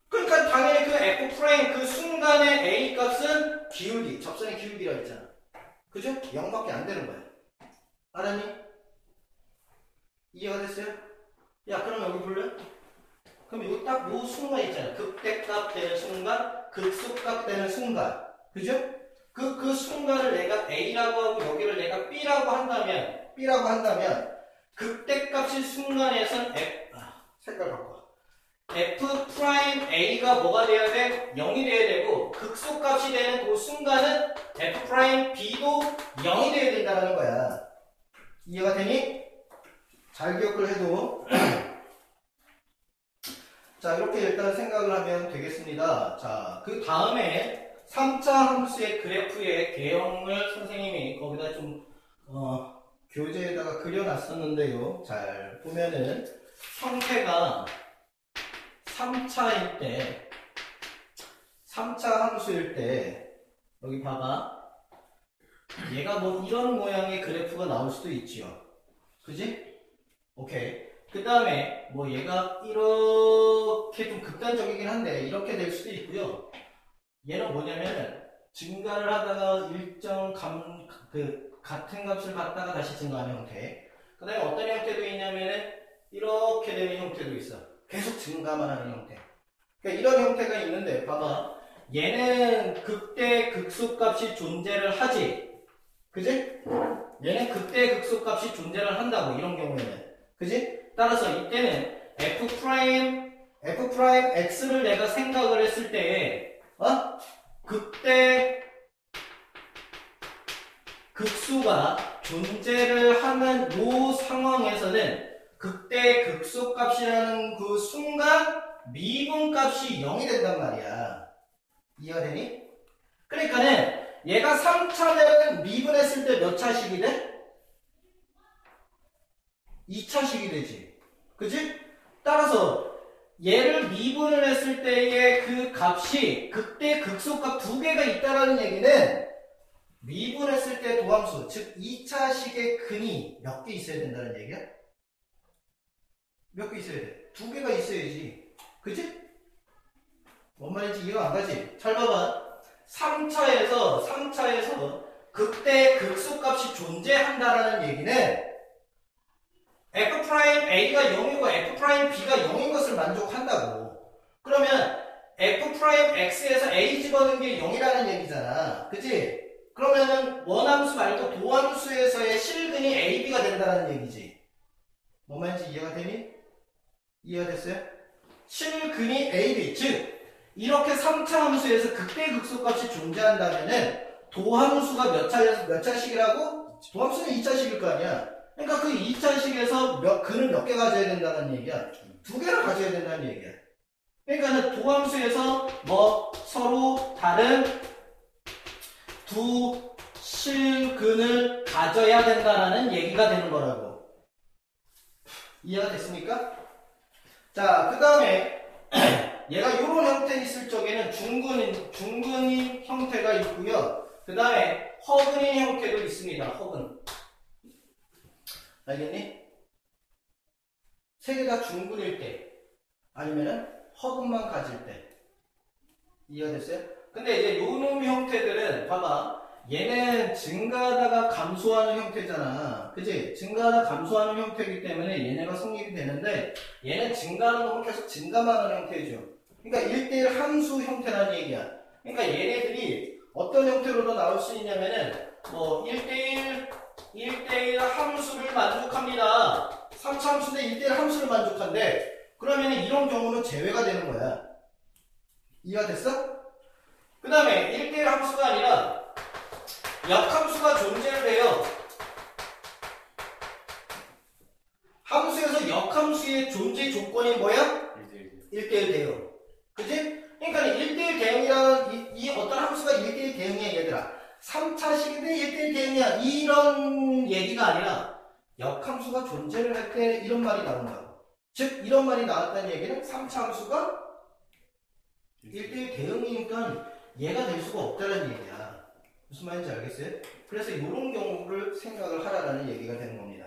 Speaker 1: 그러니까 당연히 그 F' 그 순간의 A 값은 기울기, 접선의 기울기라고 했잖아. 그죠? 0밖에 안 되는 거야. 알았니? 이해가 됐어요? 야, 그럼 여기 볼래? 그럼 요 순간 있잖아. 극대값 되는 순간, 극소값 되는 순간. 그죠? 그 순간을 내가 A라고 하고 여기를 내가 B라고 한다면 극대값의 순간에선 색깔 바꿔. F'A가 뭐가 돼야 돼? 0이 돼야 되고 극소값이 되는 그 순간은 F'B도 0이 돼야 된다는 거야. 이해가 되니? 잘 기억을 해도 자, 이렇게 일단 생각을 하면 되겠습니다. 자, 그 다음에 3차 함수의 그래프의 개형을 선생님이 거기다 좀 교재에다가 그려놨었는데요. 잘 보면은 형태가 3차일 때, 3차 함수일 때, 여기 봐봐. 얘가 뭐 이런 모양의 그래프가 나올 수도 있지요. 그지? 오케이. 그 다음에 뭐 얘가 이렇게 좀 극단적이긴 한데, 이렇게 될 수도 있고요. 얘는 뭐냐면은, 증가를 하다가 일정 같은 값을 갖다가 다시 증가하는 형태. 그 다음에 어떤 형태도 있냐면은, 이렇게 되는 형태도 있어. 계속 증가만 하는 형태. 그러니까 이런 형태가 있는데 봐봐. 얘는 극대 극소값이 존재를 하지. 그지? 얘는 극대 극소값이 존재를 한다고. 이런 경우에는. 그지? 따라서 이때는 F'X를 내가 생각을 했을 때 극대 극소가 존재를 하는 요 상황에서는 극대 극소값이라는 그 순간 미분값이 0이 된단 말이야. 이해가 되니? 그러니까는 얘가 3차는 미분했을 때 몇 차식이 돼? 2차식이 되지. 그치? 따라서 얘를 미분을 했을 때의 그 값이 극대 극소값 두 개가 있다라는 얘기는 미분했을 때 도함수, 즉 2차식의 근이 몇 개 있어야 된다는 얘기야? 몇 개 있어야 돼? 두 개가 있어야지. 그치? 뭔 말인지 이해가 안 가지? 잘 봐봐. 3차에서 극대 극소값이 존재한다라는 얘기는 f'A가 0이고 f'B가 0인 것을 만족한다고. 그러면 f'X에서 A 집어넣은 게 0이라는 얘기잖아. 그치? 그러면은 원함수 말고 도함수에서의 실근이 AB가 된다는 얘기지. 뭔 말인지 이해가 되니? 이해가 됐어요? 실근이 AB, 즉 이렇게 3차 함수에서 극대극소값이 존재한다면은 도함수가 몇 차식이라고? 도함수는 2차식일 거 아니야. 그러니까 그 2차식에서 근을 몇 개 가져야 된다는 얘기야. 2개를 가져야 된다는 얘기야. 그러니까 도함수에서 뭐 서로 다른 두 실근을 가져야 된다라는 얘기가 되는 거라고. 이해가 됐습니까? 자, 그 다음에 얘가 이런 형태 있을 적에는 중근인 형태가 있고요. 그 다음에 허근인 형태도 있습니다. 허근. 알겠니? 세 개 다 중근일 때 아니면은 허근만 가질 때. 이해가 됐어요? 근데 이제 요놈 형태들은 봐봐. 얘는 증가하다가 감소하는 형태잖아. 그치? 증가하다 감소하는 형태이기 때문에 얘네가 성립이 되는데 얘는 증가하는 놈은 계속 증가만 하는 형태죠. 그러니까 1대1 함수 형태라는 얘기야. 그러니까 얘네들이 어떤 형태로도 나올 수 있냐면은 뭐 1대1 함수를 만족합니다. 3차 함수인데 1대1 함수를 만족한대. 그러면 이런 경우는 제외가 되는 거야. 이해가 됐어? 그 다음에 1대1 함수가 아니라 역함수가 존재를 해요. 함수에서 역함수의 존재 조건이 뭐야? 1대1 대응. 그지? 그러니까 1대1 대응이라는 이 어떤 함수가 1대1 대응이야 얘들아. 3차식인데 1대1 대응이야. 이런 얘기가 아니라 역함수가 존재를 할 때 이런 말이 나온다고. 즉 이런 말이 나왔다는 얘기는 3차 함수가 1대1 대응이니까 얘가 될 수가 없다는 얘기야. 무슨 말인지 알겠어요? 그래서 이런 경우를 생각을 하라라는 얘기가 되는 겁니다.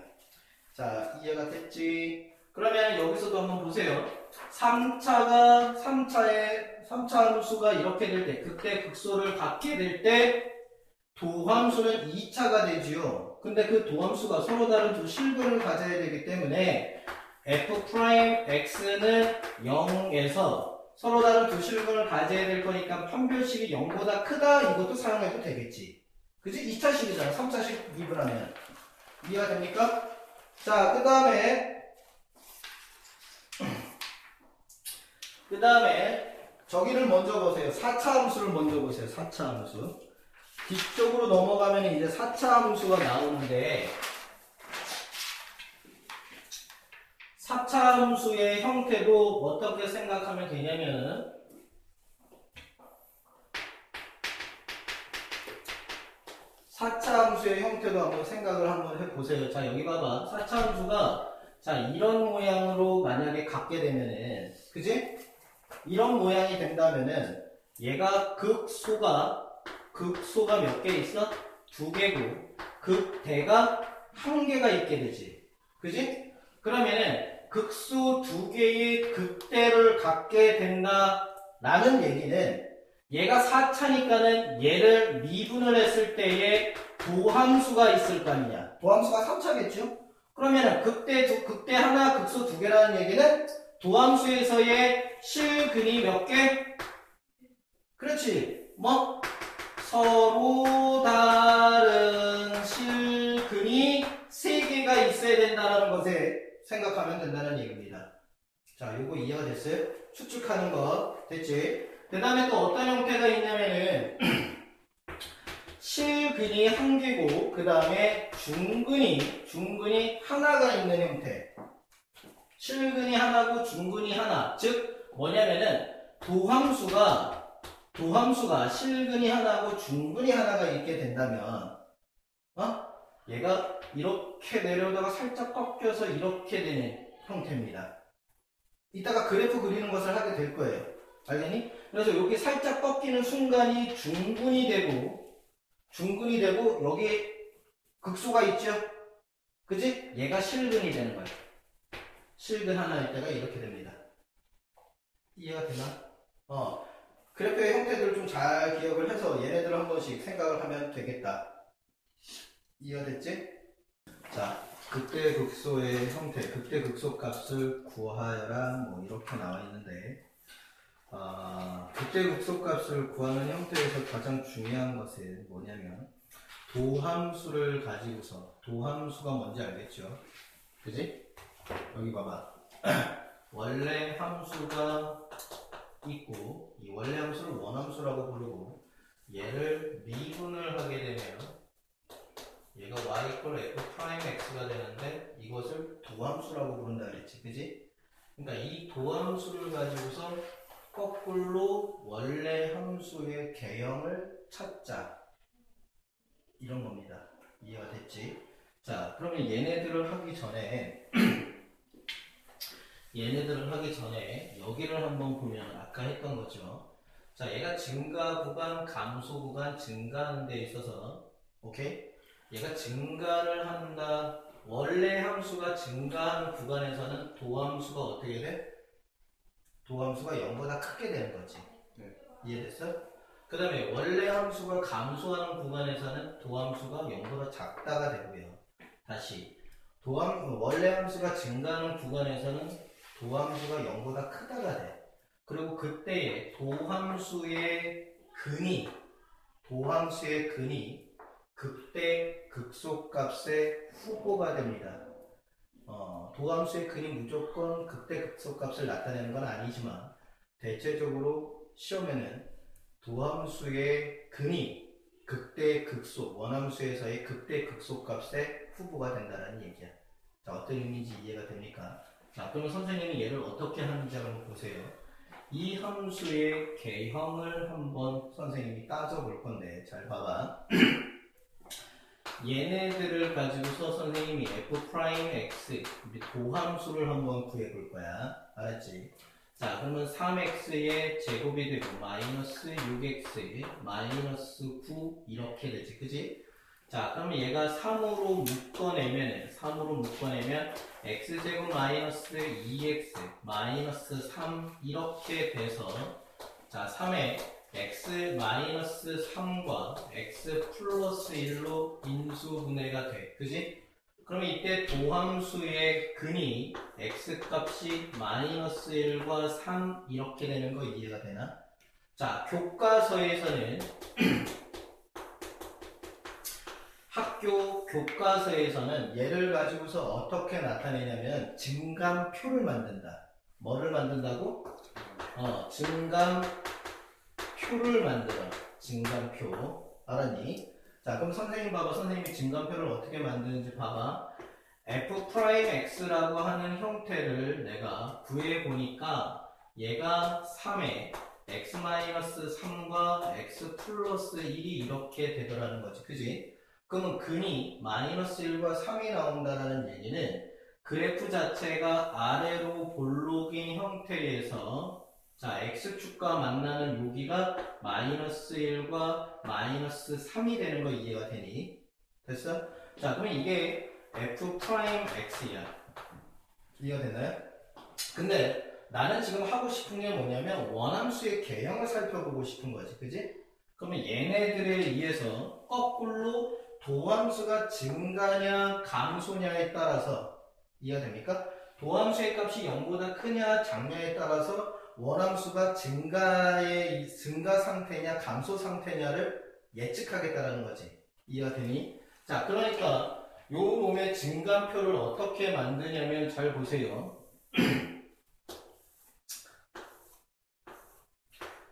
Speaker 1: 자, 이해가 됐지? 그러면 여기서도 한번 보세요. 3차 함수가 이렇게 될 때, 극대 극소를 갖게 될 때, 도함수는 2차가 되지요. 근데 그 도함수가 서로 다른 두 실근을 가져야 되기 때문에, f'x는 0에서 서로 다른 두 실근을 가져야 될 거니까 판별식이 0보다 크다 이것도 사용해도 되겠지. 그지? 2차식이잖아. 3차식 미분하면. 이해가 됩니까? 자, 그 다음에 저기를 먼저 보세요. 4차 함수를 먼저 보세요. 4차 함수. 뒤쪽으로 넘어가면 이제 4차 함수가 나오는데 4차 함수의 형태도 어떻게 생각하면 되냐면 4차 함수의 형태도 한번 생각을 한번 해보세요. 자, 여기 봐봐. 4차 함수가 자, 이런 모양으로 만약에 갖게 되면은 그지? 이런 모양이 된다면은 얘가 극소가 몇 개 있어? 2개고 극대가 1개가 있게 되지. 그지? 그러면은 극소 2개의 극대를 갖게 된다라는 얘기는 얘가 4차니까는 얘를 미분을 했을 때에 도함수가 있을 거 아니냐. 도함수가 3차겠죠? 그러면은 극대 하나, 극소 2개라는 얘기는 도함수에서의 실근이 몇 개? 그렇지. 뭐? 서로 다른 실근이 3개가 있어야 된다는 것에 생각하면 된다는 얘기입니다. 자, 요거 이해가 됐어요? 추측하는 거 됐지? 그 다음에 또 어떤 형태가 있냐면은 실근이 1개고 그 다음에 중근이 하나가 있는 형태. 실근이 하나고 중근이 하나. 즉 뭐냐면은 도함수가 실근이 하나고 중근이 하나가 있게 된다면 얘가 이렇게 내려오다가 살짝 꺾여서 이렇게 되는 형태입니다. 이따가 그래프 그리는 것을 하게 될 거예요. 알겠니? 그래서 여기 살짝 꺾이는 순간이 중근이 되고 여기 극소가 있죠? 그지? 얘가 실근이 되는 거예요. 실근 하나일 때가 이렇게 됩니다. 이해가 되나? 그래프의 형태들을 좀 잘 기억을 해서 얘네들을 한 번씩 생각을 하면 되겠다. 이해가 됐지? 자, 극대 극소의 형태, 극대 극소 값을 구하여라 뭐 이렇게 나와 있는데 극대 극소 값을 구하는 형태에서 가장 중요한 것은 뭐냐면 도함수를 가지고서 도함수가 뭔지 알겠죠? 그지? 여기 봐봐. 원래 함수가 있고 이 원래 함수를 원함수라고 부르고 얘를 미분을 하게 되면 얘가 y f 프라임 x가 되는데 이것을 도함수라고 부른다 그랬지, 그지? 그러니까 이 도함수를 가지고서 거꾸로 원래 함수의 개형을 찾자 이런 겁니다. 이해가 됐지? 자, 그러면 얘네들을 하기 전에 여기를 한번 보면 아까 했던 거죠. 자, 얘가 증가 구간, 감소 구간, 증가하는 데 있어서 오케이? 얘가 증가를 한다. 원래 함수가 증가하는 구간에서는 도함수가 어떻게 돼? 도함수가 0보다 크게 되는 거지.
Speaker 3: 네.
Speaker 1: 이해됐어? 그 다음에 원래 함수가 감소하는 구간에서는 도함수가 0보다 작다가 되고요. 다시 원래 함수가 증가하는 구간에서는 도함수가 0보다 크다가 돼. 그리고 그때에 도함수의 근이 극대 극소값의 후보가 됩니다. 도함수의 근이 무조건 극대 극소값을 나타내는 건 아니지만 대체적으로 시험에는 도함수의 근이 극대 극소, 원함수에서의 극대 극소값의 후보가 된다는 얘기야. 자, 어떤 의미인지 이해가 됩니까? 자, 그러면 선생님이 얘를 어떻게 하는지 한번 보세요. 이 함수의 개형을 한번 선생님이 따져볼 건데 잘 봐봐. 얘네들을 가지고서 선생님이 f'x 도함수를 한번 구해볼 거야. 알았지? 자, 그러면 3x의 제곱이 되고 마이너스 6x 마이너스 9 이렇게 되지, 그지? 자, 그러면 얘가 3으로 묶어내면 x제곱 마이너스 2x 마이너스 3 이렇게 돼서 자, 3에 x 마이너스 3과 x 플러스 1로 인수분해가 돼. 그지? 그러면 이때 도함수의 근이 x 값이 마이너스 1과 3 이렇게 되는 거 이해가 되나? 자, 교과서에서는 학교 교과서에서는 얘를 가지고서 어떻게 나타내냐면 증감표를 만든다. 뭐를 만든다고? 증감표를 만들어. 증감표. 알았니? 자, 그럼 선생님 봐봐. 선생님이 증감표를 어떻게 만드는지 봐봐. f'x라고 하는 형태를 내가 구해보니까 얘가 3에 x-3과 x 플러스 1이 이렇게 되더라는 거지. 그지? 그러면 근이 마이너스 1과 3이 나온다는 얘기는 그래프 자체가 아래로 볼록인 형태에서 자, x축과 만나는 여기가 마이너스 1과 마이너스 3이 되는 거 이해가 되니? 됐어? 자, 그러면 이게 f'x야. 이해가 됐나요? 근데 나는 지금 하고 싶은 게 뭐냐면 원함수의 개형을 살펴보고 싶은 거지. 그지? 그러면 얘네들에 의해서 거꾸로 도함수가 증가냐 감소냐에 따라서 이해가 됩니까? 도함수의 값이 0보다 크냐 작냐에 따라서 원함수가 증가 상태냐 감소 상태냐를 예측하겠다라는 거지. 이해가 되니? 자, 그러니까 요 놈의 증감표를 어떻게 만드냐면 잘 보세요.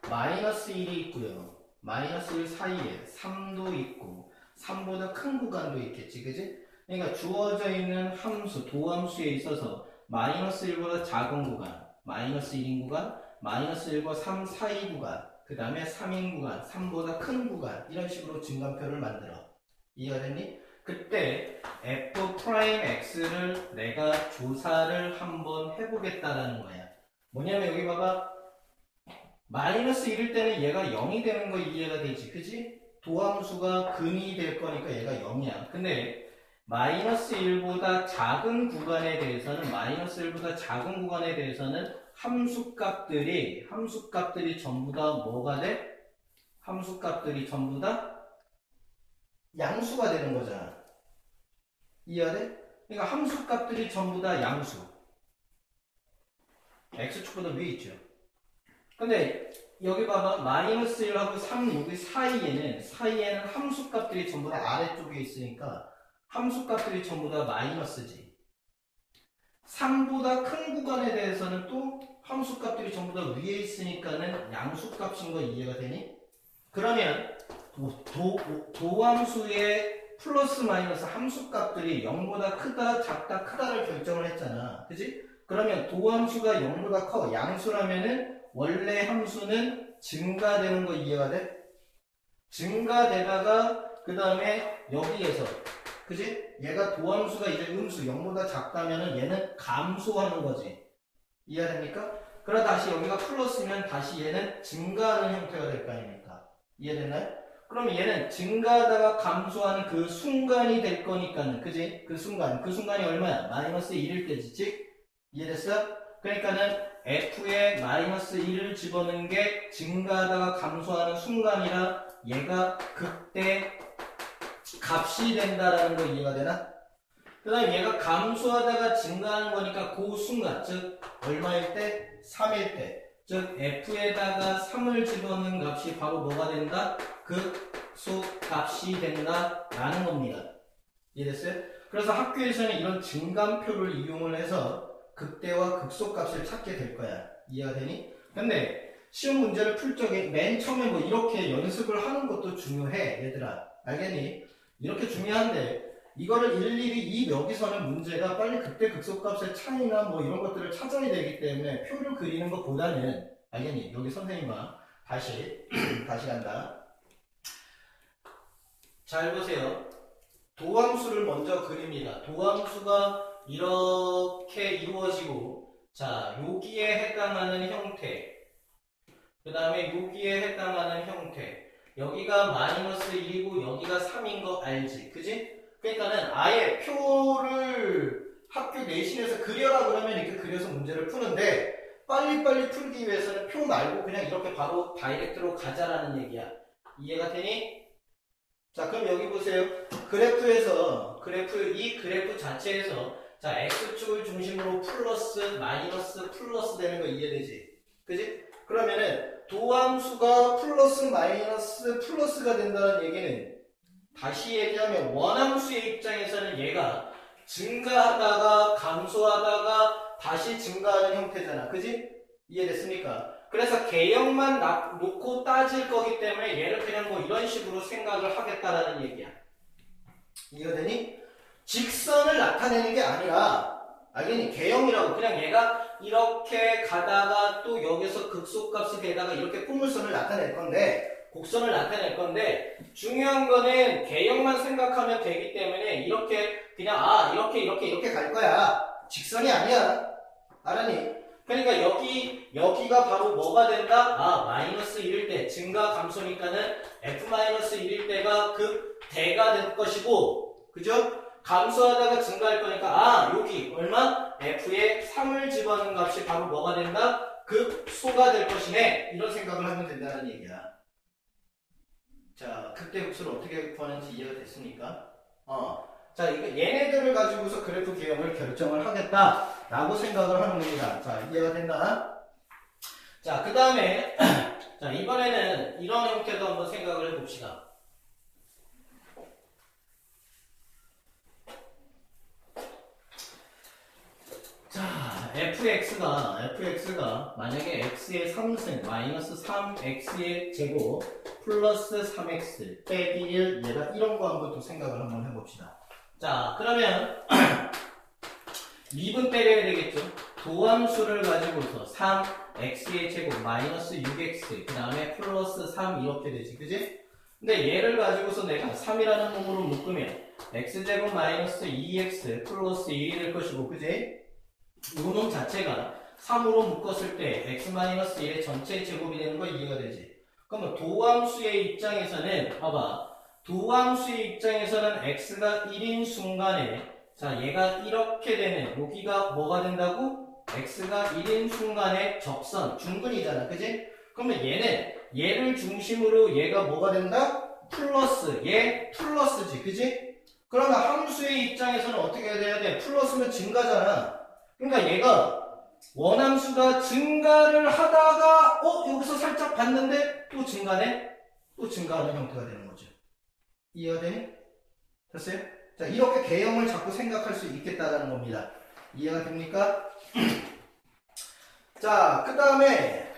Speaker 1: 마이너스 1이 있고요. 마이너스 1 사이에 3도 있고 3보다 큰 구간도 있겠지, 그지? 그러니까 주어져 있는 함수, 도함수에 있어서 마이너스 1보다 작은 구간, 마이너스 1인 구간, 마이너스 1과 3 사이 구간, 그 다음에 3인 구간, 3보다 큰 구간, 이런 식으로 증감표를 만들어. 이해가 됐니? 그때 f'x를 내가 조사를 한번 해보겠다라는 거야. 뭐냐면 여기 봐봐. 마이너스 1일 때는 얘가 0이 되는 거 이해가 되지, 그지? 도함수가 근이 될 거니까 얘가 0이야. 근데 마이너스 1보다 작은 구간에 대해서는 함수값들이 전부 다 뭐가 돼? 함수값들이 전부 다 양수가 되는 거잖아. 이해돼? 그러니까 함수값들이 전부 다 양수. x축보다 위에 있죠. 근데 여기 봐봐. 마이너스 1하고 3 여기 사이에는 함수값들이 전부 다 아래쪽에 있으니까 함수값들이 전부 다 마이너스지. 3보다 큰 구간에 대해서는 또 함수값들이 전부 다 위에 있으니까는 양수값인 거 이해가 되니? 그러면 도함수의 플러스 마이너스 함수값들이 0보다 크다 작다 크다를 결정을 했잖아. 그지? 그러면 도함수가 0보다 커 양수라면은 원래 함수는 증가되는 거 이해가 돼? 증가되다가 그 다음에 여기에서 그지? 얘가 도함수가 이제 음수 0보다 작다면은 얘는 감소하는 거지. 이해됩니까? 그러다 다시 여기가 플러스면 다시 얘는 증가하는 형태가 될 거 아닙니까? 이해됐나요? 그럼 얘는 증가하다가 감소하는 그 순간이 될 거니까는 그지? 그 순간이 얼마야? 마이너스 1일 때지, 즉? 이해됐어? 그러니까는 f에 마이너스 1을 집어넣은 게 증가하다가 감소하는 순간이라 얘가 그때 값이 된다라는 거 이해가 되나? 그 다음에 얘가 감소하다가 증가하는 거니까 그 순간, 즉 얼마일 때? 3일 때. 즉 f에다가 3을 집어넣은 값이 바로 뭐가 된다? 극소값이 된다라는 겁니다. 이해됐어요? 그래서 학교에서는 이런 증감표를 이용을 해서 극대와 극소값을 찾게 될 거야. 이해가 되니? 근데 시험 문제를 풀 적에 맨 처음에 뭐 이렇게 연습을 하는 것도 중요해, 얘들아. 알겠니? 이렇게 중요한데 이거를 일일이 이 여기서는 문제가 빨리 극대 극소값의 차이나 뭐 이런 것들을 찾아야 되기 때문에 표를 그리는 것보다는 알겠니? 여기 선생님과 다시 간다. 잘 보세요. 도함수를 먼저 그립니다. 도함수가 이렇게 이루어지고 자 여기에 해당하는 형태 그 다음에 여기에 해당하는 형태 여기가 마이너스 1이고 여기가 3인 거 알지? 그지? 그러니까는 아예 표를 학교 내신에서 그려라 그러면 이렇게 그려서 문제를 푸는데 빨리빨리 풀기 위해서는 표 말고 그냥 이렇게 바로 다이렉트로 가자라는 얘기야. 이해가 되니? 자 그럼 여기 보세요. 이 그래프 자체에서 자 x축을 중심으로 플러스 마이너스 플러스 되는 거 이해되지? 그지? 그러면은 도함수가 플러스 마이너스 플러스가 된다는 얘기는 다시 얘기하면 원함수의 입장에서는 얘가 증가하다가 감소하다가 다시 증가하는 형태잖아. 그지? 이해됐습니까? 그래서 개형만 놓고 따질 거기 때문에 얘를 그냥 뭐 이런 식으로 생각을 하겠다라는 얘기야. 이해되니? 직선을 나타내는 게 아니라 알겠니? 개형이라고 그냥 얘가 이렇게 가다가 또 여기서 극소값이 되다가 이렇게 포물선을 나타낼 건데 곡선을 나타낼 건데 중요한 거는 개형만 생각하면 되기 때문에 이렇게 그냥 이렇게 갈 거야. 직선이 아니야. 알았니? 그러니까 여기가 바로 뭐가 된다? 마이너스 1일 때 증가 감소니까는 f-1일 때가 극대가 될 것이고 그죠? 감소하다가 증가할 거니까 여기 얼마? f에 3을 집어넣는 값이 바로 뭐가 된다? 극소가 될 것이네. 이런 생각을 하면 된다는 얘기야. 자, 극대 극소를 어떻게 구하는지 이해가 됐습니까? 자, 얘네들을 가지고서 그래프 개형을 결정을 하겠다라고 생각을 하는 겁니다. 자, 이해가 됐나? 자, 그 다음에 자, 이번에는 이런 형태도 한번 생각을 해봅시다. 자, fx가 만약에 x의 3승 마이너스 3x의 제곱 플러스 3x 빼기 1 얘가 이런 거 한번 또 생각을 한번 해봅시다. 자, 그러면 미분 때려야 되겠죠? 도함수를 가지고서 3x의 제곱 마이너스 6x 그 다음에 플러스 3 이렇게 되지, 그지? 근데 얘를 가지고서 내가 3이라는 놈으로 묶으면 x제곱 마이너스 2x 플러스 1이 될 것이고, 그지? 이 놈 자체가 3으로 묶었을 때 x-1의 전체 제곱이 되는 거 이해가 되지? 그러면 도함수의 입장에서는 봐봐. 도함수의 입장에서는 x가 1인 순간에 자 얘가 이렇게 되는 여기가 뭐가 된다고? x가 1인 순간의 접선, 중근이잖아. 그지? 그러면 얘를 중심으로 얘가 뭐가 된다? 플러스, 얘 플러스지. 그지? 그러면 함수의 입장에서는 어떻게 해야 돼? 플러스면 증가잖아. 그러니까 얘가 원함수가 증가를 하다가 여기서 살짝 봤는데 또 증가네? 또 증가하는 형태가 되는 거죠. 이해가 되니? 됐어요? 자, 이렇게 개형을 자꾸 생각할 수 있겠다는 겁니다. 이해가 됩니까? 자, 그 다음에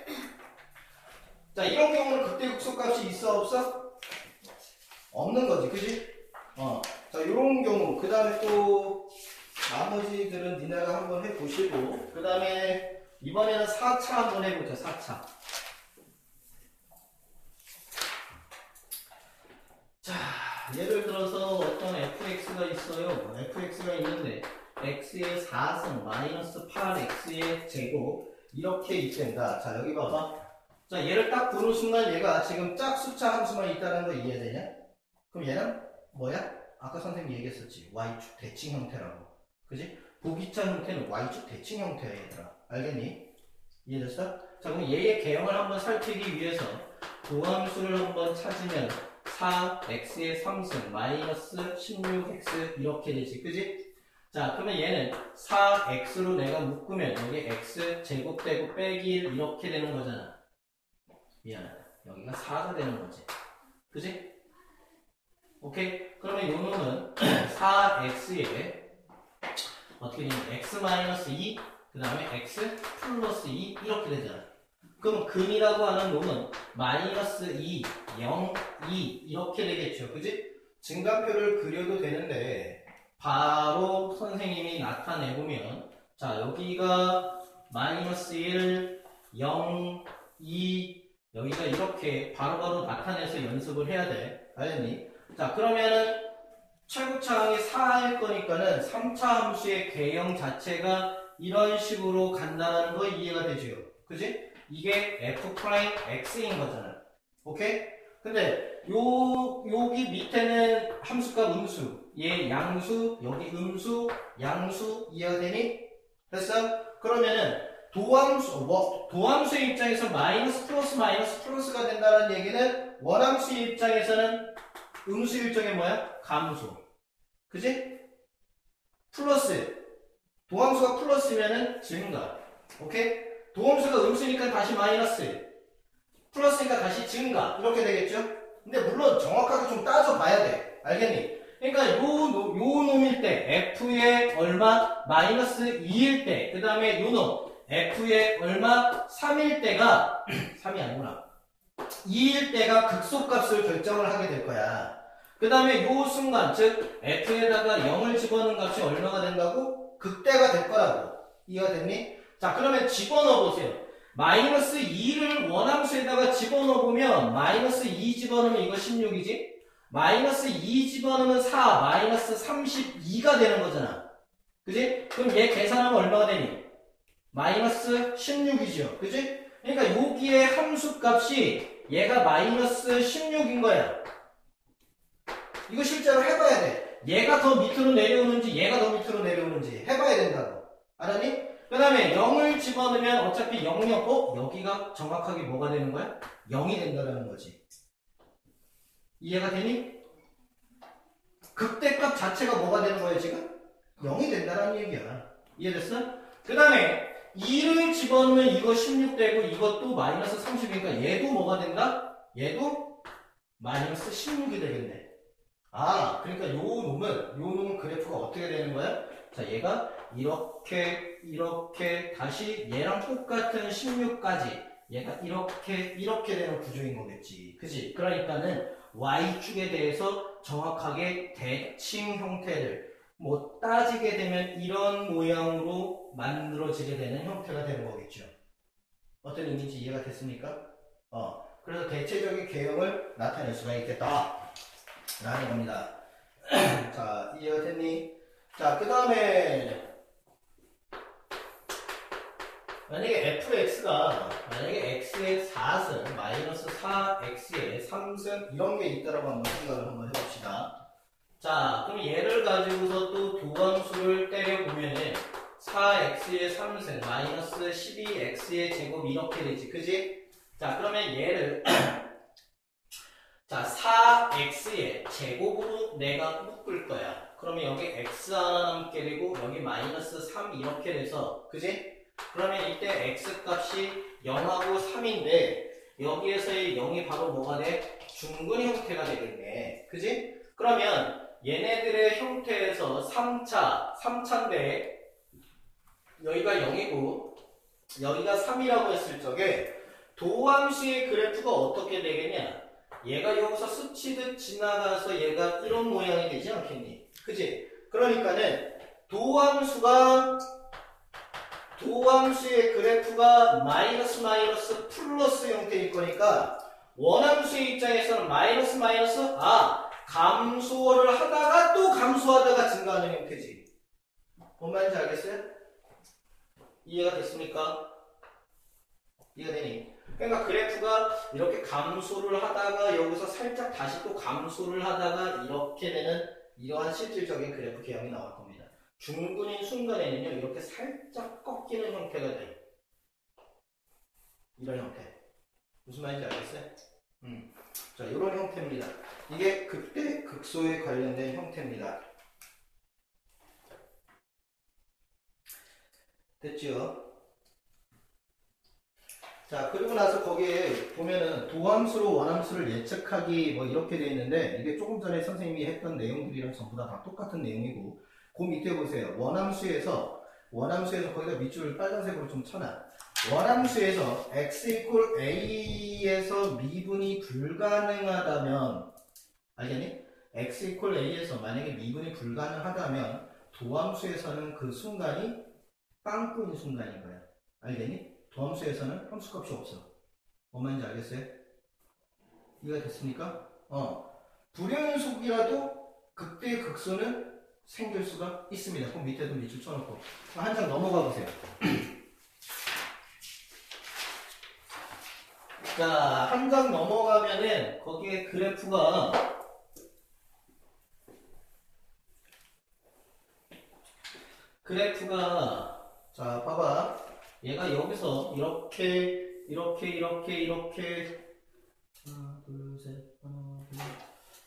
Speaker 1: 자, 이런 경우는 극대 극소값이 있어 없어? 없는 거지. 그지? 자, 요런 경우 그 다음에 또 나머지들은 니네가 한번 해보시고 그 다음에 이번에는 4차 한번 해보자. 4차. 자, 예를 들어서 어떤 fx가 있어요. fx가 있는데 x의 4승 마이너스 8x의 제곱 이렇게 있댄다. 자, 여기 봐봐. 자, 얘를 딱 보는 순간 얘가 지금 짝수차 함수만 있다는 거 이해되냐? 그럼 얘는 뭐야? 아까 선생님이 얘기했었지. y축 대칭 형태라고. 그지? 보기차 형태는 y축 대칭 형태야, 얘들아. 알겠니? 이해됐어? 자, 그럼 얘의 개형을 한번 살피기 위해서 도함수를 한번 찾으면 4x의 3승 마이너스 16x 이렇게 되지. 그지? 자, 그러면 얘는 4x로 내가 묶으면 여기 x 제곱되고 빼기 1 이렇게 되는 거잖아. 미안하다. 여기가 4가 되는 거지. 그지? 오케이? 그러면 요 놈은 4x에 어떻게 되냐면 x-2 그 다음에 x 플러스 2 이렇게 되잖아. 그럼 근이라고 하는 놈은 마이너스 2, 0, 2 이렇게 되겠죠. 그지? 증가표를 그려도 되는데 바로 선생님이 나타내보면 자, 여기가 마이너스 1, 0, 2 여기가 이렇게 바로바로 나타내서 연습을 해야 돼. 알겠니? 자, 그러면은 최고차항이 4일 거니까는 3차 함수의 개형 자체가 이런 식으로 간다는 거 이해가 되죠? 그지? 이게 f'x인 거잖아. 오케이? 근데 여기 밑에는 함수값 음수, 얘 양수, 여기 음수, 양수 이해가 되니? 됐어? 그러면은 도함수의 입장에서 마이너스 플러스가 된다는 얘기는 원함수의 입장에서는 음수 일정의 뭐야? 감소. 그지? 플러스. 도함수가 플러스면은 증가. 오케이? 도함수가 음수니까 다시 마이너스. 플러스니까 다시 증가. 이렇게 되겠죠? 근데 물론 정확하게 좀 따져봐야 돼. 알겠니? 그러니까 요 놈일 때 f의 얼마? 마이너스 2일 때. 그 다음에 요 놈. f의 얼마? 3일 때가 3이 아니구나. 2일 때가 극소값을 결정을 하게 될 거야. 그 다음에 요 순간, 즉 f에다가 0을 집어넣은 값이 얼마가 된다고? 극대가 될 거라고. 이해가 됐니? 자, 그러면 집어넣어 보세요. 마이너스 2를 원함수에다가 집어넣어보면 마이너스 2 집어넣으면 이거 16이지? 마이너스 2 집어넣으면 4, 마이너스 32가 되는 거잖아. 그지? 그럼 얘 계산하면 얼마가 되니? 마이너스 16이죠. 그지? 그러니까 여기에 함수 값이 얘가 마이너스 16인 거야. 이거 실제로 해봐야 돼. 얘가 더 밑으로 내려오는지 얘가 더 밑으로 내려오는지 해봐야 된다고. 알았니? 그 다음에 0을 집어넣으면 어차피 0, 0, 여기가 정확하게 뭐가 되는 거야? 0이 된다는 거지. 이해가 되니? 극대값 자체가 뭐가 되는 거야 지금? 0이 된다는 얘기야. 이해됐어? 그 다음에 2를 집어넣으면 이거 16 되고 이것도 마이너스 30이니까 얘도 뭐가 된다? 얘도 마이너스 16이 되겠네. 아, 그러니까 요 놈은 그래프가 어떻게 되는 거야? 자, 얘가 이렇게 다시 얘랑 똑같은 16까지 얘가 이렇게 되는 구조인 거겠지. 그지? 그러니까는 Y축에 대해서 정확하게 대칭 형태를 뭐 따지게 되면 이런 모양으로 만들어지게 되는 형태가 되는 거겠죠. 어떤 의미인지 이해가 됐습니까? 그래서 대체적인 개형을 나타낼 수가 있겠다 라는 겁니다. 자, 이해가 됐니? 자, 그 다음에 만약에 x의 4승 마이너스 4x의 3승 이런 게 있다라고 한번 생각을 한번 해봅시다. 자, 그럼 얘를 가지고서 또 도함수를 때려보면은 4x의 3승 마이너스 12x의 제곱 이렇게 되지. 그지? 자, 그러면 얘를 자, 4x의 제곱으로 내가 묶을 거야. 그러면 여기 x 하나 남게 되고 여기 마이너스 3 이렇게 돼서 그지? 그러면 이때 x 값이 0하고 3인데 여기에서의 0이 바로 뭐가 돼? 중근 형태가 되겠네. 그지? 그러면 얘네들의 형태에서 3차인데 여기가 0이고 여기가 3이라고 했을 적에 도함수의 그래프가 어떻게 되겠냐? 얘가 여기서 스치듯 지나가서 얘가 이런 모양이 되지 않겠니? 그지? 그러니까는 도함수의 그래프가 마이너스 플러스 형태일 거니까 원함수의 입장에서는 마이너스 감소를 하다가 또 감소하다가 증가하는 형태지. 뭔 말인지 알겠어요? 이해가 됐습니까? 이해가 되니? 그러니까 그래프가 이렇게 감소를 하다가 여기서 살짝 다시 또 감소를 하다가 이렇게 되는 이러한 실질적인 그래프 개형이 나올 겁니다. 중근인 순간에는요 이렇게 살짝 꺾이는 형태가 돼요. 이런 형태. 무슨 말인지 알겠어요? 자, 이런 형태입니다. 이게 극대 극소에 관련된 형태입니다. 됐죠? 자, 그리고 나서 거기에 보면은 도함수로 원함수를 예측하기 뭐 이렇게 돼 있는데 이게 조금 전에 선생님이 했던 내용들이랑 전부 다 똑같은 내용이고 그 밑에 보세요. 원함수에서 거기다 밑줄을 빨간색으로 좀 쳐놔. 원함수에서 x = a에서 미분이 불가능하다면 알겠니? x = a에서 만약에 미분이 불가능하다면 도함수에서는 그 순간이 빵꾸인 순간인 거야. 알겠니? 도함수에서는 함수값이 없어. 뭔 말인지 알겠어요? 이해가 됐습니까? 불연속이라도 극대 극소는 생길 수가 있습니다. 그럼 밑에도 밑줄 쳐놓고 한 장 넘어가 보세요. 자, 한 장 넘어가면은 거기에 그래프가 자, 봐봐. 얘가 여기서 이렇게 하나, 둘,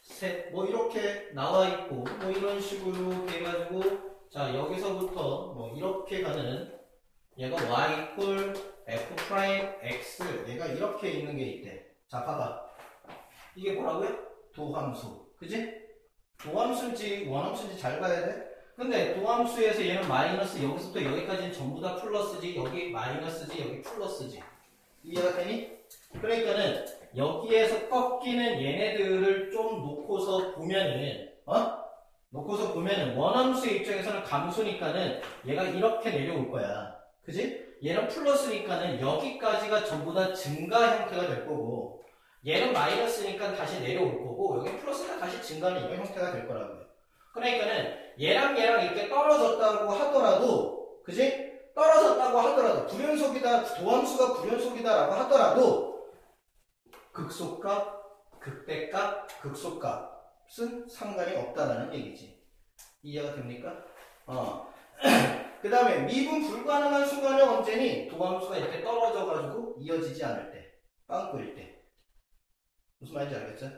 Speaker 1: 셋, 뭐 이렇게 나와 있고 뭐 이런 식으로 해가지고 자, 여기서부터 뭐 이렇게 가는 얘가 y = f'(x) 얘가 이렇게 있는 게 있대. 자, 봐봐. 이게 뭐라고요? 도함수. 그지? 도함수인지 원함수인지 잘 봐야 돼. 근데 도함수에서 얘는 마이너스, 여기서부터 여기까지는 전부 다 플러스지, 여기 마이너스지, 여기 플러스지. 이해가 되니? 그러니까는 여기에서 꺾이는 얘네들을 좀 놓고서 보면은 원함수의 입장에서는 감소니까는 얘가 이렇게 내려올 거야. 그지? 얘는 플러스니까는 여기까지가 전부 다 증가 형태가 될 거고 얘는 마이너스니까 다시 내려올 거고 여기 플러스가 다시 증가하는 이런 형태가 될 거라고요. 그러니까는 얘랑 이렇게 떨어졌다고 하더라도 그지? 떨어졌다고 하더라도 불연속이다, 도함수가 불연속이다라고 하더라도 극소값, 극대값, 극소값은 상관이 없다라는 얘기지. 이해가 됩니까? 그 다음에 미분 불가능한 순간은 언제니? 도함수가 이렇게 떨어져가지고 이어지지 않을 때, 빵꾸일 때. 무슨 말인지 알겠죠?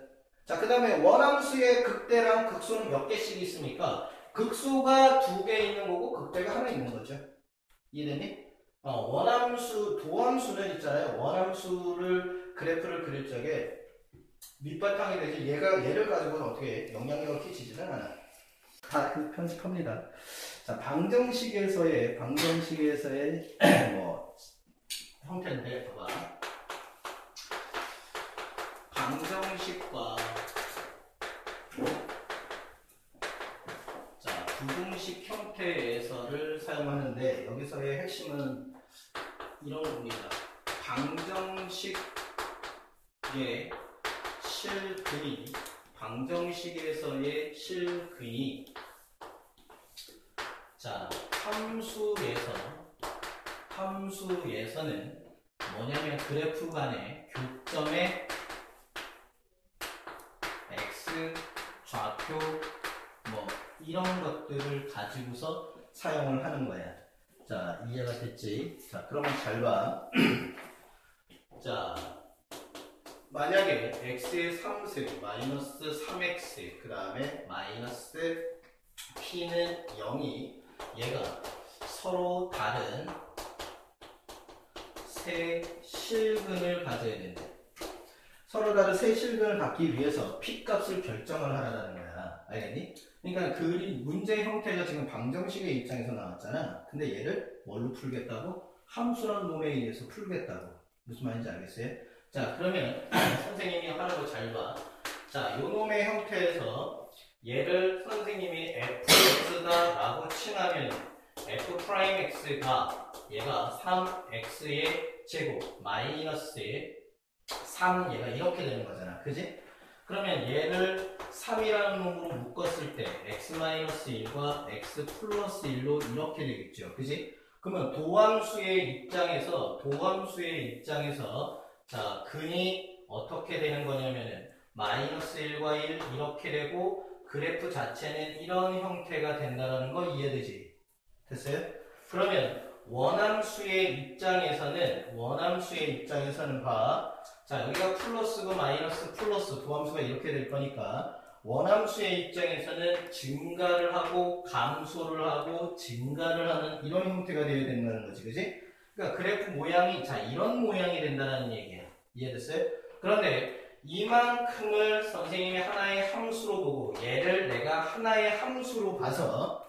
Speaker 1: 자, 그 다음에 원함수의 극대랑 극소는 몇 개씩 있습니까? 극소가 2개 있는 거고 극대가 하나 있는 거죠. 이해됐니? 도함수는 있잖아요. 원함수를 그래프를 그릴 적에 밑바탕이 되지 얘를 가지고는 어떻게 영향력을 끼치지는 않아. 다 편집합니다. 자, 방정식에서의 뭐 형태인데 봐봐. 방정식과 자, 부등식 형태에서를 사용하는데 여기서의 핵심은 이런 겁니다. 방정식에서의 실근이 자, 함수에서는 뭐냐면 그래프 간의 교점의 x, 좌표 뭐 이런 것들을 가지고서 사용을 하는 거야. 자, 이해가 됐지? 자, 그러면 잘 봐. 자, 만약에 x의 3승 마이너스 3x 그 다음에 마이너스 p는 0이 얘가 서로 다른 세 실근을 가져야 된다. 서로 다른 세 실근을 갖기 위해서 p 값을 결정을 하라는 거야. 알겠니? 그러니까 문제 형태가 지금 방정식의 입장에서 나왔잖아. 근데 얘를 뭘로 풀겠다고? 함수란 놈에 의해서 풀겠다고. 무슨 말인지 알겠어요? 자, 그러면 선생님이 하는 거 잘 봐. 자, 요 놈의 형태에서 얘를 선생님이 fx다 라고 칭하면 f'x가 얘가 3x의 제곱 마이너스의 3 얘가 이렇게 되는 거잖아. 그지? 그러면 얘를 3이라는 놈으로 묶었을 때 x-1과 x 플러스 1로 이렇게 되겠죠. 그지? 그러면 도함수의 입장에서 자, 근이 어떻게 되는 거냐면은 마이너스 1과 1 이렇게 되고 그래프 자체는 이런 형태가 된다는 거 이해되지? 됐어요? 그러면 원함수의 입장에서는 봐. 자, 여기가 플러스고 마이너스 플러스 도함수가 이렇게 될 거니까 원함수의 입장에서는 증가를 하고 감소를 하고 증가를 하는 이런 형태가 되어야 된다는 거지. 그지? 그러니까 그래프 모양이 자 이런 모양이 된다는 얘기야. 이해됐어요? 그런데 이만큼을 선생님이 하나의 함수로 보고 얘를 내가 하나의 함수로 봐서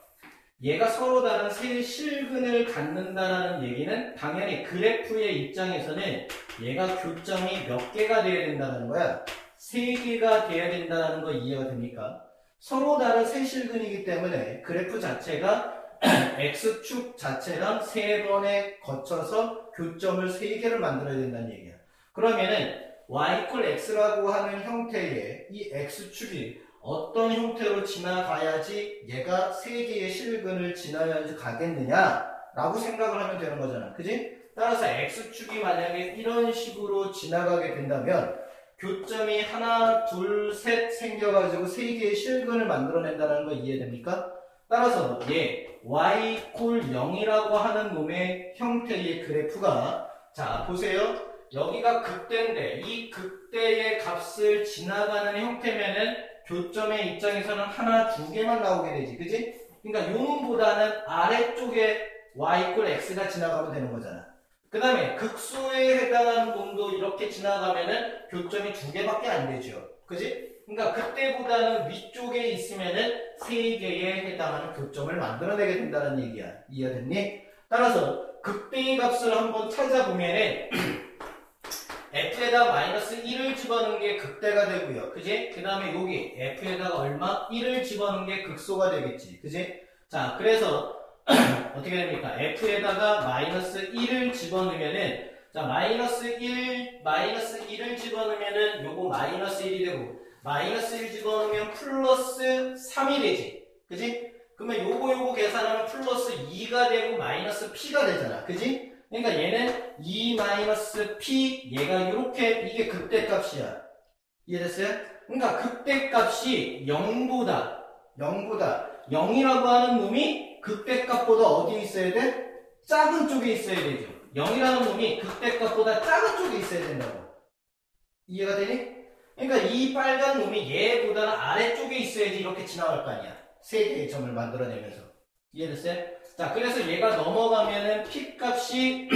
Speaker 1: 얘가 서로 다른 세 실근을 갖는다라는 얘기는 당연히 그래프의 입장에서는 얘가 교점이 몇 개가 돼야 된다는 거야. 3개가 돼야 된다는 거 이해가 됩니까? 서로 다른 세 실근이기 때문에 그래프 자체가 x축 자체랑 3번에 거쳐서 교점을 3개를 만들어야 된다는 얘기야. 그러면은 y = x라고 하는 형태의 이 x축이 어떤 형태로 지나가야지 얘가 3개의 실근을 지나야지 가겠느냐 라고 생각을 하면 되는 거잖아. 그지? 따라서 x축이 만약에 이런 식으로 지나가게 된다면 교점이 하나, 둘, 셋 생겨가지고 3개의 실근을 만들어낸다는 거 이해됩니까? 따라서 얘 y = 0이라고 하는 놈의 형태의 그래프가 자 보세요. 여기가 극대인데 이 극대의 값을 지나가는 형태면은 교점의 입장에서는 하나, 두 개만 나오게 되지. 그지? 그러니까 요 놈보다는 아래쪽에 y = x가 지나가면 되는 거잖아. 그 다음에 극소에 해당하는 놈도 이렇게 지나가면은 교점이 2개밖에 안 되죠. 그지? 그러니까 그때보다는 위쪽에 있으면은 3개에 해당하는 교점을 만들어내게 된다는 얘기야. 이해됐니? 따라서 극대의 값을 한번 찾아보면은 f에다 마이너스 1을 집어넣은 게 극대가 되고요. 그지? 그 다음에 여기 f에다가 얼마? 1을 집어넣은 게 극소가 되겠지. 그지? 자, 그래서 어떻게 됩니까? f에다가 마이너스 1을 집어넣으면은 자, 마이너스 1을 집어넣으면은 요거 마이너스 1이 되고 마이너스 1 집어넣으면 플러스 3이 되지. 그지? 그러면 요거 계산하면 플러스 2가 되고 마이너스 p가 되잖아. 그지? 그러니까 얘는 2-p 얘가 이렇게 이게 극대값이야. 이해됐어요? 그러니까 극대값이 0보다 0이라고 하는 놈이 극대값보다 어디에 있어야 돼? 작은 쪽에 있어야 되죠. 0이라는 놈이 극대값보다 작은 쪽에 있어야 된다고. 이해가 되니? 그러니까 이 빨간 놈이 얘보다는 아래쪽에 있어야지 이렇게 지나갈 거 아니야. 3개의 점을 만들어내면서. 이해됐어요? 자, 그래서 얘가 넘어가면은 p 값이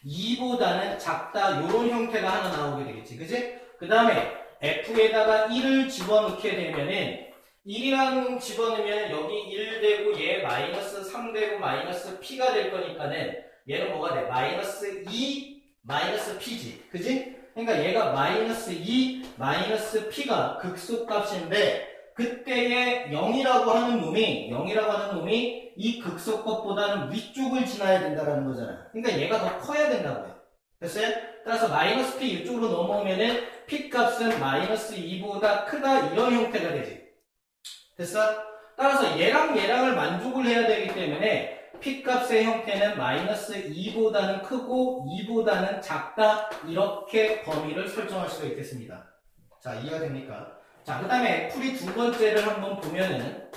Speaker 1: 2보다는 작다 요런 형태가 하나 나오게 되겠지. 그지? 그 다음에 f에다가 1을 집어넣게 되면은 1이라는 집어넣으면 여기 1 되고 얘 마이너스 3 되고 마이너스 p가 될 거니까는 얘는 뭐가 돼? 마이너스 2 마이너스 p지. 그지? 그러니까 얘가 마이너스 2 마이너스 p가 극소값인데 그때의 0이라고 하는 놈이 이 극소값보다는 위쪽을 지나야 된다는 거잖아. 그러니까 얘가 더 커야 된다고요. 됐어요? 따라서 마이너스 p 이쪽으로 넘어오면은 p 값은 마이너스 2보다 크다 이런 형태가 되지. 됐어? 따라서 얘랑을 만족을 해야 되기 때문에 p 값의 형태는 마이너스 2보다는 크고 2보다는 작다 이렇게 범위를 설정할 수가 있겠습니다. 자, 이해가 됩니까? 자, 그 다음에 풀이 두 번째를 한번 보면은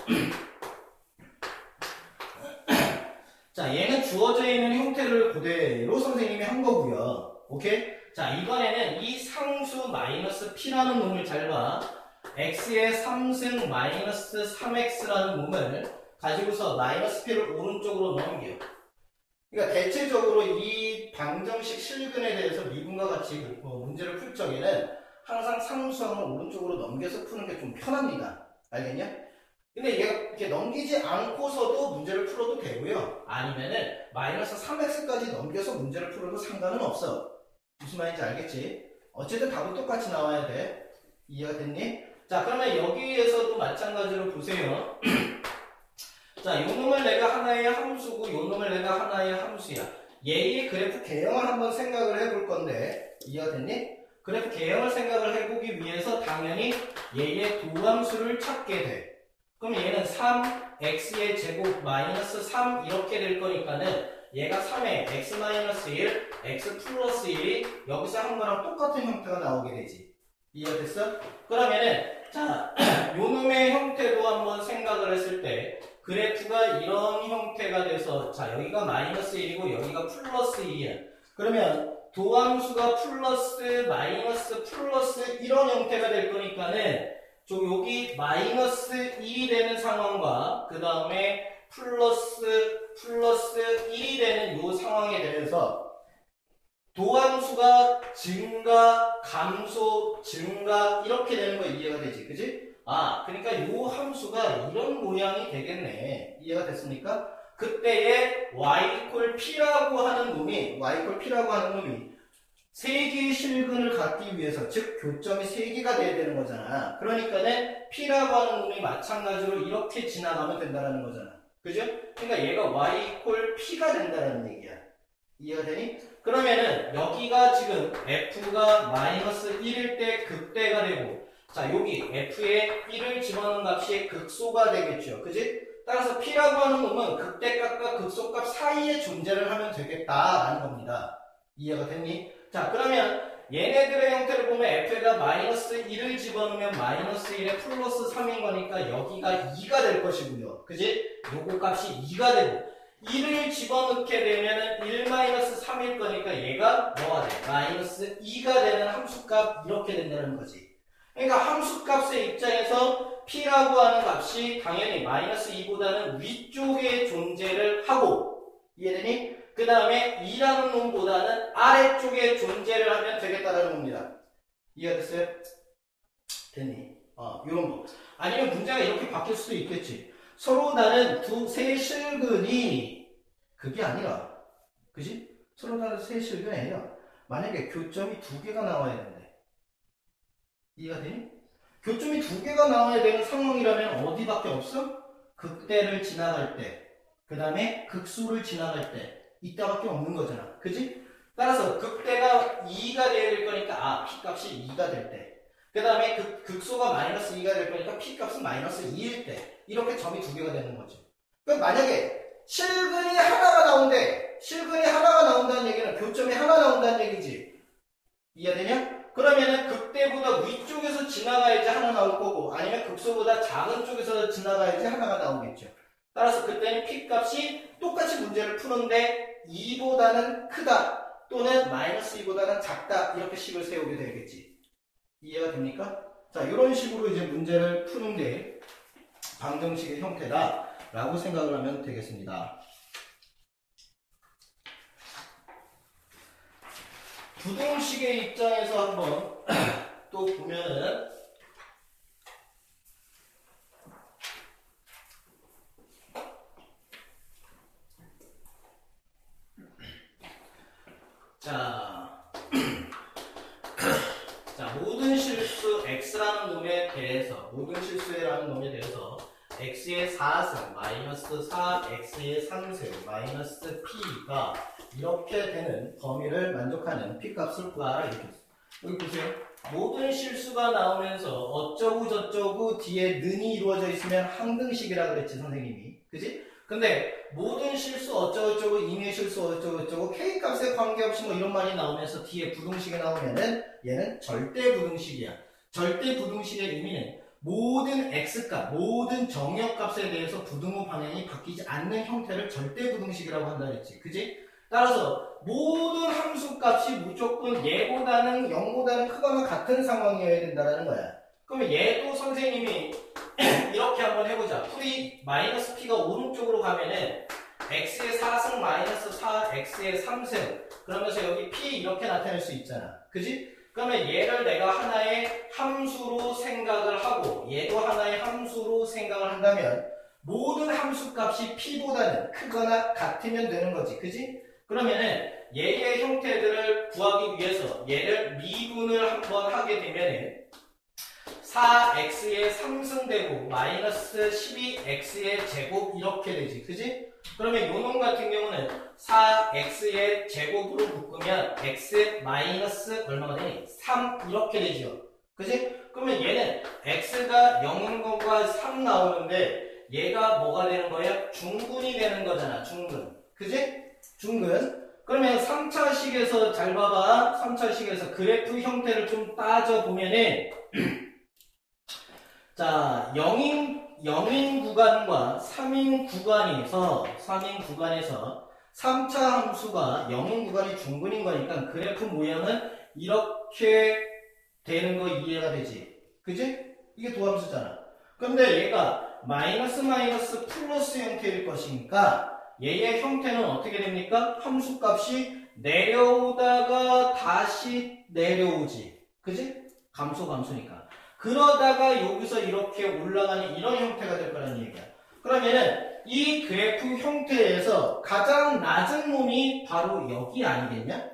Speaker 1: 자, 얘는 주어져 있는 형태를 그대로 선생님이 한 거고요. 오케이? 자, 이번에는 이 상수 마이너스 p라는 놈을 잘 봐. x의 3승 마이너스 3x라는 놈을 가지고서 마이너스 p를 오른쪽으로 넘겨. 그러니까 대체적으로 이 방정식 실근에 대해서 미분과 같이 문제를 풀 적에는 항상 상수항을 오른쪽으로 넘겨서 푸는 게 좀 편합니다. 알겠냐? 근데 얘가 이렇게 넘기지 않고서도 문제를 풀어도 되고요. 아니면은 마이너스 3x까지 넘겨서 문제를 풀어도 상관은 없어. 무슨 말인지 알겠지? 어쨌든 답은 똑같이 나와야 돼. 이해가 됐니? 자, 그러면 여기에서도 마찬가지로 보세요. 자, 요 놈을 내가 하나의 함수고 요 놈을 내가 하나의 함수야. 얘의 그래프 개형을 한번 생각을 해볼 건데 이해가 됐니? 그래프 개형을 생각을 해보기 위해서 당연히 얘의 도함수를 찾게 돼. 그럼 얘는 3x의 제곱 마이너스 3 이렇게 될 거니까는 얘가 3에 x 마이너스 1, x 플러스 1이 여기서 한 거랑 똑같은 형태가 나오게 되지. 이해가 됐어? 그러면은 자, 요 놈의 형태도 한번 생각을 했을 때 그래프가 이런 형태가 돼서 자, 여기가 마이너스 1이고 여기가 플러스 2야. 그러면 도함수가 플러스 마이너스 플러스 이런 형태가 될 거니까는 여기 마이너스 1이 되는 상황과 그 다음에 플러스 1이 되는 이 상황에 대해서 도함수가 증가, 감소, 증가 이렇게 되는 거 이해가 되지, 그지? 아, 그러니까 이 함수가 이런 모양이 되겠네. 이해가 됐습니까? 그때의 y p라고 하는 놈이 세 개의 실근을 갖기 위해서, 즉 교점이 세 개가 돼야 되는 거잖아. 그러니까는 p라고 하는 놈이 마찬가지로 이렇게 지나가면 된다는 거잖아. 그죠? 그러니까 얘가 y p가 된다는 얘기야. 이해가 되니? 그러면은 여기가 지금 f가 마이너스 1일 때 극대가 되고, 자 여기 f에 1을 집어넣은 값이 극소가 되겠죠. 그지? 따라서 p라고 하는 놈은 극대값과 극소값 사이에 존재를 하면 되겠다라는 겁니다. 이해가 됐니? 자, 그러면 얘네들의 형태를 보면 f에다 마이너스 1을 집어넣으면 마이너스 1에 플러스 3인 거니까 여기가 2가 될 것이고요. 그지? 요거 값이 2가 되고 1을 집어넣게 되면 1-3일 거니까 얘가 뭐가 돼? 마이너스 2가 되는 함수값 이렇게 된다는 거지. 그러니까 함수값의 입장에서 p라고 하는 값이 당연히 마이너스 2보다는 위쪽에 존재를 하고, 이해되니? 그 다음에 2라는 놈보다는 아래쪽에 존재를 하면 되겠다라는 겁니다. 이해가 됐어요? 됐니? 요런 거. 아니면 문제가 이렇게 바뀔 수도 있겠지. 서로 다른 세 실근이 그게 아니라, 그지? 서로 다른 세 실근이 아니라 만약에 교점이 두 개가 나와야 되는데, 이해가 되니? 교점이 두 개가 나와야 되는 상황이라면 어디밖에 없어? 극대를 지나갈 때, 그 다음에 극소를 지나갈 때, 이따밖에 없는 거잖아. 그지? 따라서 극대가 2가 되어야 될 거니까 p값이 2가 될 때, 그 다음에 극소가 마이너스 2가 될 거니까 p값은 마이너스 2일 때, 이렇게 점이 두 개가 되는 거죠. 그러니까 만약에 실근이 하나가 나온다는 얘기는 교점이 하나 나온다는 얘기지. 이해되냐? 그러면은 극대보다 위쪽에서 지나가야지 하나 나올 거고, 아니면 극소보다 작은 쪽에서 지나가야지 하나가 나오겠죠. 따라서 그때는 p값이 똑같이 문제를 푸는데 2보다는 크다 또는 마이너스 2보다는 작다 이렇게 식을 세우게 되겠지. 이해가 됩니까? 자, 이런 식으로 이제 문제를 푸는 게 방정식의 형태다 라고 생각을 하면 되겠습니다. 부등식의 입장에서 한번 또 보면은, 자, 모든 실수 x라는 놈에 대해서, 모든 실수라는 놈에 대해서 x의 4승 마이너스 4, x의 3승 마이너스 p가 이렇게 되는 범위를 만족하는 p값을 구하라 이렇게 했어요. 여기 보세요. 모든 실수가 나오면서 어쩌고 저쩌고 뒤에 는이 이루어져 있으면 항등식이라 그랬지 선생님이. 그지? 근데 모든 실수 어쩌고저쩌고 임의 실수 어쩌고저쩌고 k값에 관계없이 뭐 이런 말이 나오면서 뒤에 부등식이 나오면은 얘는 절대 부등식이야. 절대 부등식의 의미는 모든 x값, 모든 정역값에 대해서 부등호 방향이 바뀌지 않는 형태를 절대부등식이라고 한다 그랬지. 그지? 따라서 모든 함수값이 무조건 얘보다는 0보다는 크거나 같은 상황이어야 된다는 거야. 그러면 얘도 선생님이 이렇게 한번 해보자. 풀이 마이너스 p가 오른쪽으로 가면은 x의 4승 마이너스 4, x의 3승 그러면서 여기 p 이렇게 나타낼 수 있잖아. 그지? 그러면 얘를 내가 하나의 함수로 생각을 하고 얘도 하나의 함수로 생각을 한다면 모든 함수값이 p보다는 크거나 같으면 되는 거지. 그지? 그러면은 얘의 형태들을 구하기 위해서 얘를 미분을 한번 하게 되면은 4x의 3승되고 마이너스 12x의 제곱 이렇게 되지. 그지? 그러면 요놈 같은 경우는 4x의 제곱으로 묶으면 x 마이너스 얼마가 되니? 3 이렇게 되죠. 그지? 그러면 얘는 x가 0인 것과 3 나오는데 얘가 뭐가 되는 거야? 중근이 되는 거잖아. 중근. 그지? 중근. 그러면 3차식에서 잘 봐봐. 3차식에서 그래프 형태를 좀 따져보면은 자, 0인 구간과 3인 구간에서 3차 함수가 0인 구간이 중근인 거니까 그래프 모양은 이렇게 되는 거 이해가 되지. 그지? 이게 도함수잖아. 근데 얘가 마이너스 마이너스 플러스 형태일 것이니까 얘의 형태는 어떻게 됩니까? 함수 값이 내려오다가 다시 내려오지. 그지? 감소니까. 그러다가 여기서 이렇게 올라가는 이런 형태가 될 거라는 얘기야. 그러면은 이 그래프 형태에서 가장 낮은 놈이 바로 여기 아니겠냐?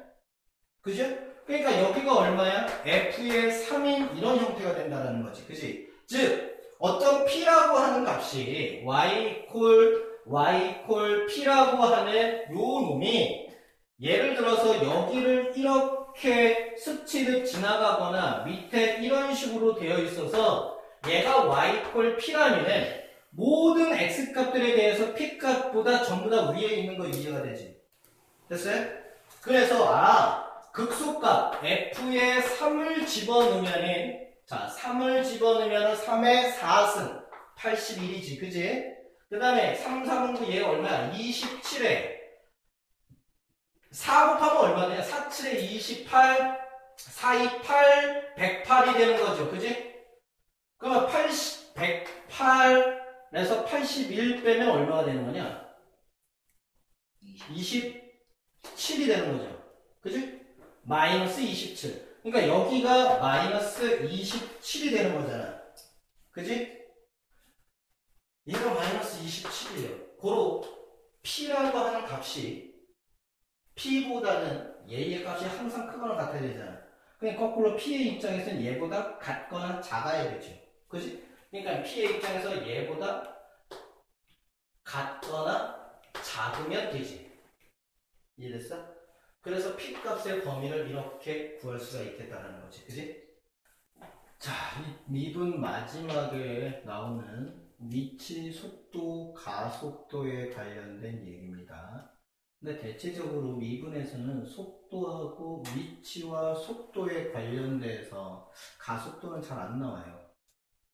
Speaker 1: 그죠? 그러니까 여기가 얼마야? f의 3인 이런 형태가 된다는 거지. 그지? 즉 어떤 p라고 하는 값이 y p라고 하는 요 놈이 예를 들어서 여기를 이렇게 스치듯 지나가거나 밑에 이런 식으로 되어 있어서 얘가 y p라면은 모든 x값들에 대해서 p값보다 전부 다 위에 있는 거 이해가 되지. 됐어요? 그래서 극소값 f에 3을 집어넣으면은 자 3을 집어넣으면은 3의 4승 81이지. 그지? 그 다음에 3, 4분의 얘가 얼마야? 27에 4 곱하면 얼마 되냐? 4, 7에 28, 4, 2, 8, 108이 되는 거죠. 그지? 그러면 108에서 81 빼면 얼마가 되는 거냐? 27이 되는 거죠. 그지? 마이너스 27. 그러니까 여기가 마이너스 27이 되는 거잖아. 그지? 얘가 마이너스 27이에요. 고로 P라고 하는 값이 P보다는 얘의 값이 항상 크거나 같아야 되잖아. 그러니까 거꾸로 P의 입장에서는 얘보다 같거나 작아야 되죠. 그지? 그러니까 P의 입장에서 얘보다 같거나 작으면 되지. 이해됐어? 그래서 P 값의 범위를 이렇게 구할 수가 있겠다는 거지. 그지? 자, 이 미분 마지막에 나오는 위치, 속도, 가속도에 관련된 얘기입니다. 근데 대체적으로 미분에서는 속도하고 위치와 속도에 관련돼서 가속도는 잘 안 나와요.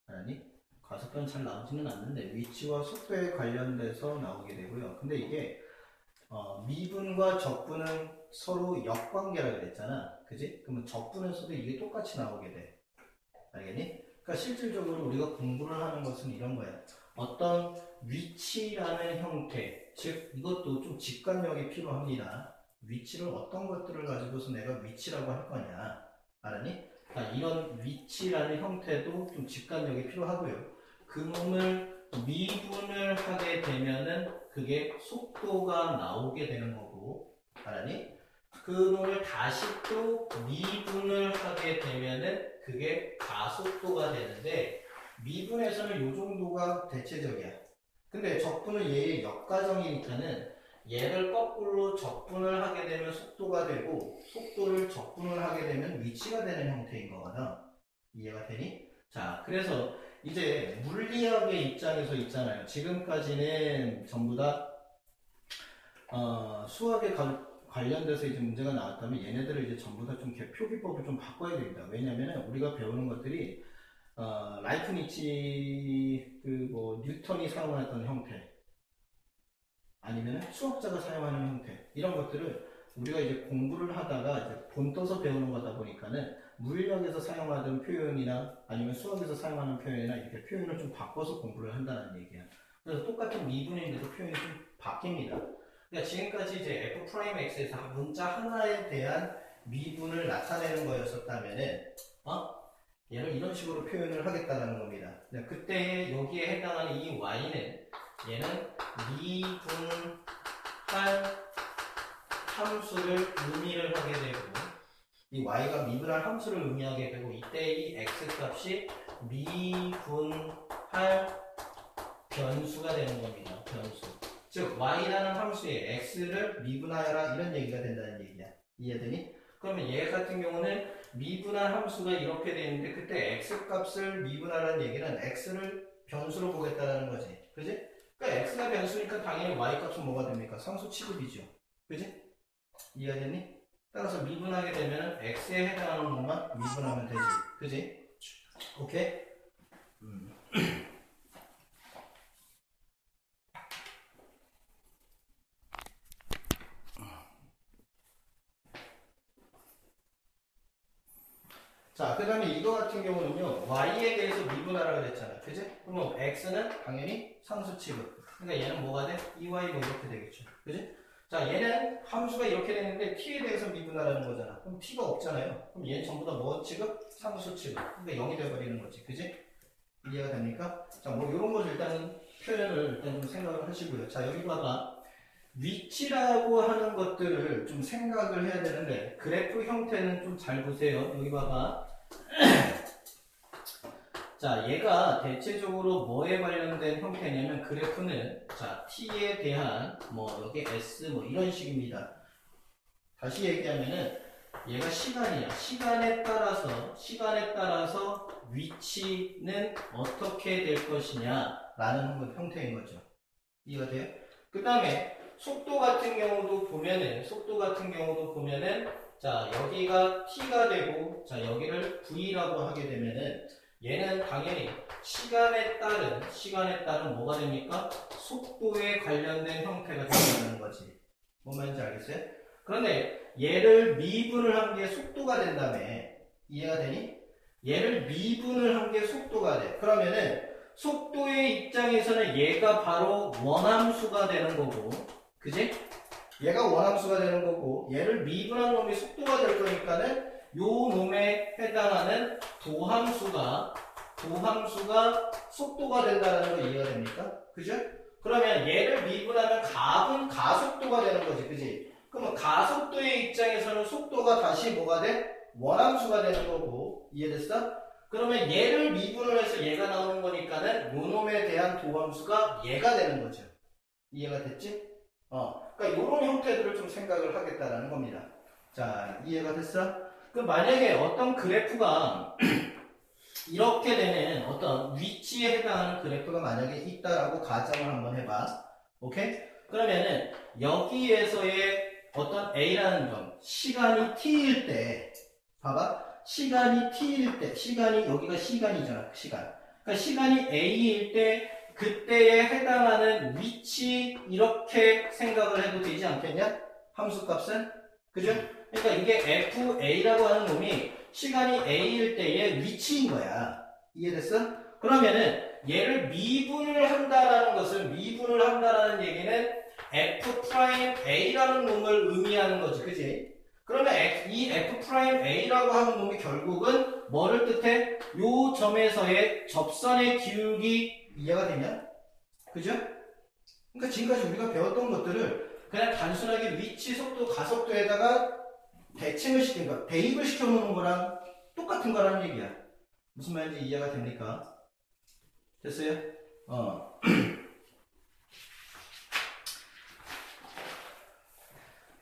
Speaker 1: 아니? 가속도는 잘 나오지는 않는데 위치와 속도에 관련돼서 나오게 되고요. 근데 이게 미분과 적분은 서로 역관계라 그랬잖아. 그지? 그러면 적분에서도 이게 똑같이 나오게 돼. 알겠니? 그러니까 실질적으로 우리가 공부를 하는 것은 이런 거야. 어떤 위치라는 형태, 즉 이것도 좀 직관력이 필요합니다. 위치를 어떤 것들을 가지고서 내가 위치라고 할 거냐, 알았니? 그러니까 이런 위치라는 형태도 좀 직관력이 필요하고요. 그 놈을 미분을 하게 되면은 그게 속도가 나오게 되는 거고, 알았니? 그 놈을 다시 또 미분을 하게 되면은 그게 가속도가 되는데 미분에서는 이 정도가 대체적이야. 근데 적분은 얘의 역가정이니까는 얘를 거꾸로 적분을 하게 되면 속도가 되고 속도를 적분을 하게 되면 위치가 되는 형태인 거거든. 이해가 되니? 자, 그래서 이제 물리학의 입장에서 있잖아요. 지금까지는 전부 다 수학에 관련돼서 이제 문제가 나왔다면 얘네들을 이제 전부 다 좀 표기법을 좀 바꿔야 됩니다. 왜냐면 우리가 배우는 것들이 라이프니치 뉴턴이 사용했던 형태 아니면 수학자가 사용하는 형태 이런 것들을 우리가 이제 공부를 하다가 이제 본 떠서 배우는 거다 보니까는 물리학에서 사용하던 표현이나 아니면 수학에서 사용하는 표현이나 이렇게 표현을 좀 바꿔서 공부를 한다는 얘기야. 그래서 똑같은 미분인데도 표현이 좀 바뀝니다. 그러니까 지금까지 이제 f'x에서 문자 하나에 대한 미분을 나타내는 거였었다면은 얘를 이런 식으로 표현을 하겠다라는 겁니다. 그때 여기에 해당하는 이 y는 얘는 미분할 함수를 의미를 하게 되고 이 y가 미분할 함수를 의미하게 되고 이때 이 x 값이 미분할 변수가 되는 겁니다. 변수. 즉 y라는 함수에 x를 미분하여라 이런 얘기가 된다는 얘기야. 이해되니? 그러면 얘 같은 경우는 미분할 함수가 이렇게 되는데 그때 x 값을 미분하라는 얘기는 x를 변수로 보겠다라는 거지. 그지? 그러니까 x가 변수니까 당연히 y 값은 뭐가 됩니까? 상수 취급이죠. 그지? 이해가 됐니? 따라서 미분하게 되면 x에 해당하는 것만 미분하면 되지. 그지? 오케이? 자, 그 다음에 이거 같은 경우는요, y에 대해서 미분하라고 그랬잖아. 그지? 그럼 x는 당연히 상수 취급. 그러니까 얘는 뭐가 돼? 2y 뭐 이렇게 되겠죠. 그지? 자, 얘는 함수가 이렇게 되는데 t에 대해서 미분하라는 거잖아. 그럼 t가 없잖아요. 그럼 얘는 전부 다 뭐 취급? 상수 취급. 그러니까 0이 돼버리는 거지. 그지? 이해가 됩니까? 자, 뭐 이런 거 일단은 표현을 일단 좀 생각을 하시고요. 자, 여기 봐봐. 위치라고 하는 것들을 좀 생각을 해야 되는데 그래프 형태는 좀 잘 보세요. 여기 봐봐. 자, 얘가 대체적으로 뭐에 관련된 형태냐면 그래프는 자, t에 대한 뭐 여기 s 뭐 이런 식입니다. 다시 얘기하면은 얘가 시간이야. 시간에 따라서 위치는 어떻게 될 것이냐 라는 형태인 거죠. 이해가 돼요? 그 다음에 속도 같은 경우도 보면은 자, 여기가 t가 되고 자, 여기를 v라고 하게 되면은 얘는 당연히 시간에 따른 뭐가 됩니까? 속도에 관련된 형태가 된다는 거지. 뭔 말인지 알겠어요? 그런데 얘를 미분을 한 게 속도가 된다며. 이해가 되니? 얘를 미분을 한 게 속도가 돼. 그러면은 속도의 입장에서는 얘가 바로 원함수가 되는 거고, 그지? 얘가 원함수가 되는 거고, 얘를 미분한 놈이 속도가 될 거니까는 요 놈에 해당하는 도함수가 속도가 된다는 거 이해가 됩니까? 그죠? 그러면 얘를 미분하면 값은 가속도가 되는 거지, 그지? 그러면 가속도의 입장에서는 속도가 다시 뭐가 돼? 원함수가 되는 거고, 이해됐어? 그러면 얘를 미분을 해서 얘가 나오는 거니까는 요 놈에 대한 도함수가 얘가 되는 거죠. 이해가 됐지? 그러니까 요런 형태들을 좀 생각을 하겠다라는 겁니다. 자, 이해가 됐어? 그 만약에 어떤 그래프가 이렇게 되는 어떤 위치에 해당하는 그래프가 만약에 있다라고 가정을 한번 해봐. 오케이? 그러면은 여기에서의 어떤 A라는 점, 시간이 T일 때, 봐봐. 시간이 T일 때, 여기가 시간이잖아, 시간. 그러니까 시간이 A일 때, 그때에 해당하는 위치, 이렇게 생각을 해도 되지 않겠냐? 함수 값은? 그죠? 그러니까 이게 FA라고 하는 놈이 시간이 A일 때의 위치인 거야. 이해됐어? 그러면은 얘를 미분을 한다라는 얘기는 F'A라는 놈을 의미하는 거지. 그지? 그러면 이 F'A라고 하는 놈이 결국은 뭐를 뜻해? 요 점에서의 접선의 기울기 이해가 되냐? 그죠? 그러니까 지금까지 우리가 배웠던 것들을 그냥 단순하게 위치, 속도, 가속도에다가 대칭을 시킨 거, 대입을 시켜놓는 거랑 똑같은 거라는 얘기야. 무슨 말인지 이해가 됩니까? 됐어요?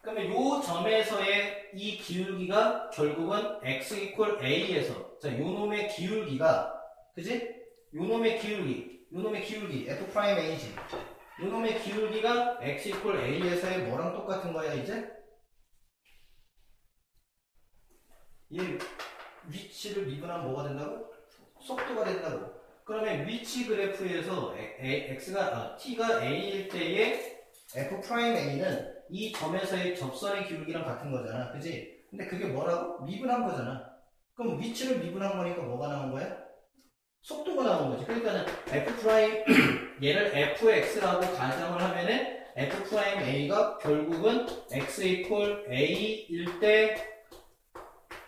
Speaker 1: 그러면 요 점에서의 이 기울기가 결국은 x equal a에서 자, 요 놈의 기울기가 그지? 요 놈의 기울기 F'A지. 요 놈의 기울기가 x equal a에서의 뭐랑 똑같은 거야 이제? 얘 위치를 미분하면 뭐가 된다고? 속도가 된다고. 그러면 위치 그래프에서 t가 a일 때의 f'a는 이 점에서의 접선의 기울기랑 같은 거잖아. 그지? 근데 그게 뭐라고? 미분한 거잖아. 그럼 위치를 미분한 거니까 뭐가 나온 거야? 속도가 나온 거지. 그러니까는 f' 얘를 fx라고 가정을 하면은 f'a가 결국은 x 이퀄 a일 때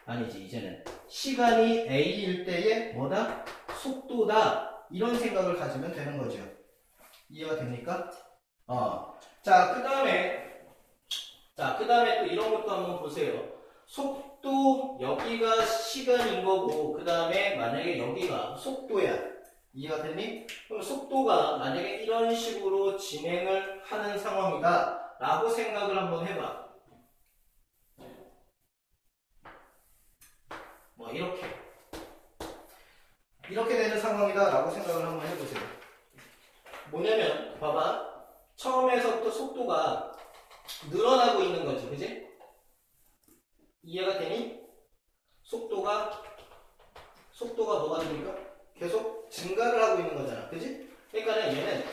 Speaker 1: 아니지 이제는 시간이 a일 때의 뭐다? 속도다. 이런 생각을 가지면 되는 거죠. 이해가 됩니까? 자, 그 다음에 또 이런 것도 한번 보세요. 속도, 여기가 시간인 거고, 그 다음에 만약에 여기가 속도야. 이해가 됐니? 그럼 속도가 만약에 이런 식으로 진행을 하는 상황이다. 라고 생각을 한번 해봐. 뭐, 이렇게 되는 상황이다. 라고 생각을 한번 해보세요. 뭐냐면, 봐봐. 처음에서부터 속도가 늘어나고 있는 거지, 그지? 이해가 되니? 속도가 뭐가 됩니까? 계속 증가를 하고 있는 거잖아, 그지? 그러니까는 얘는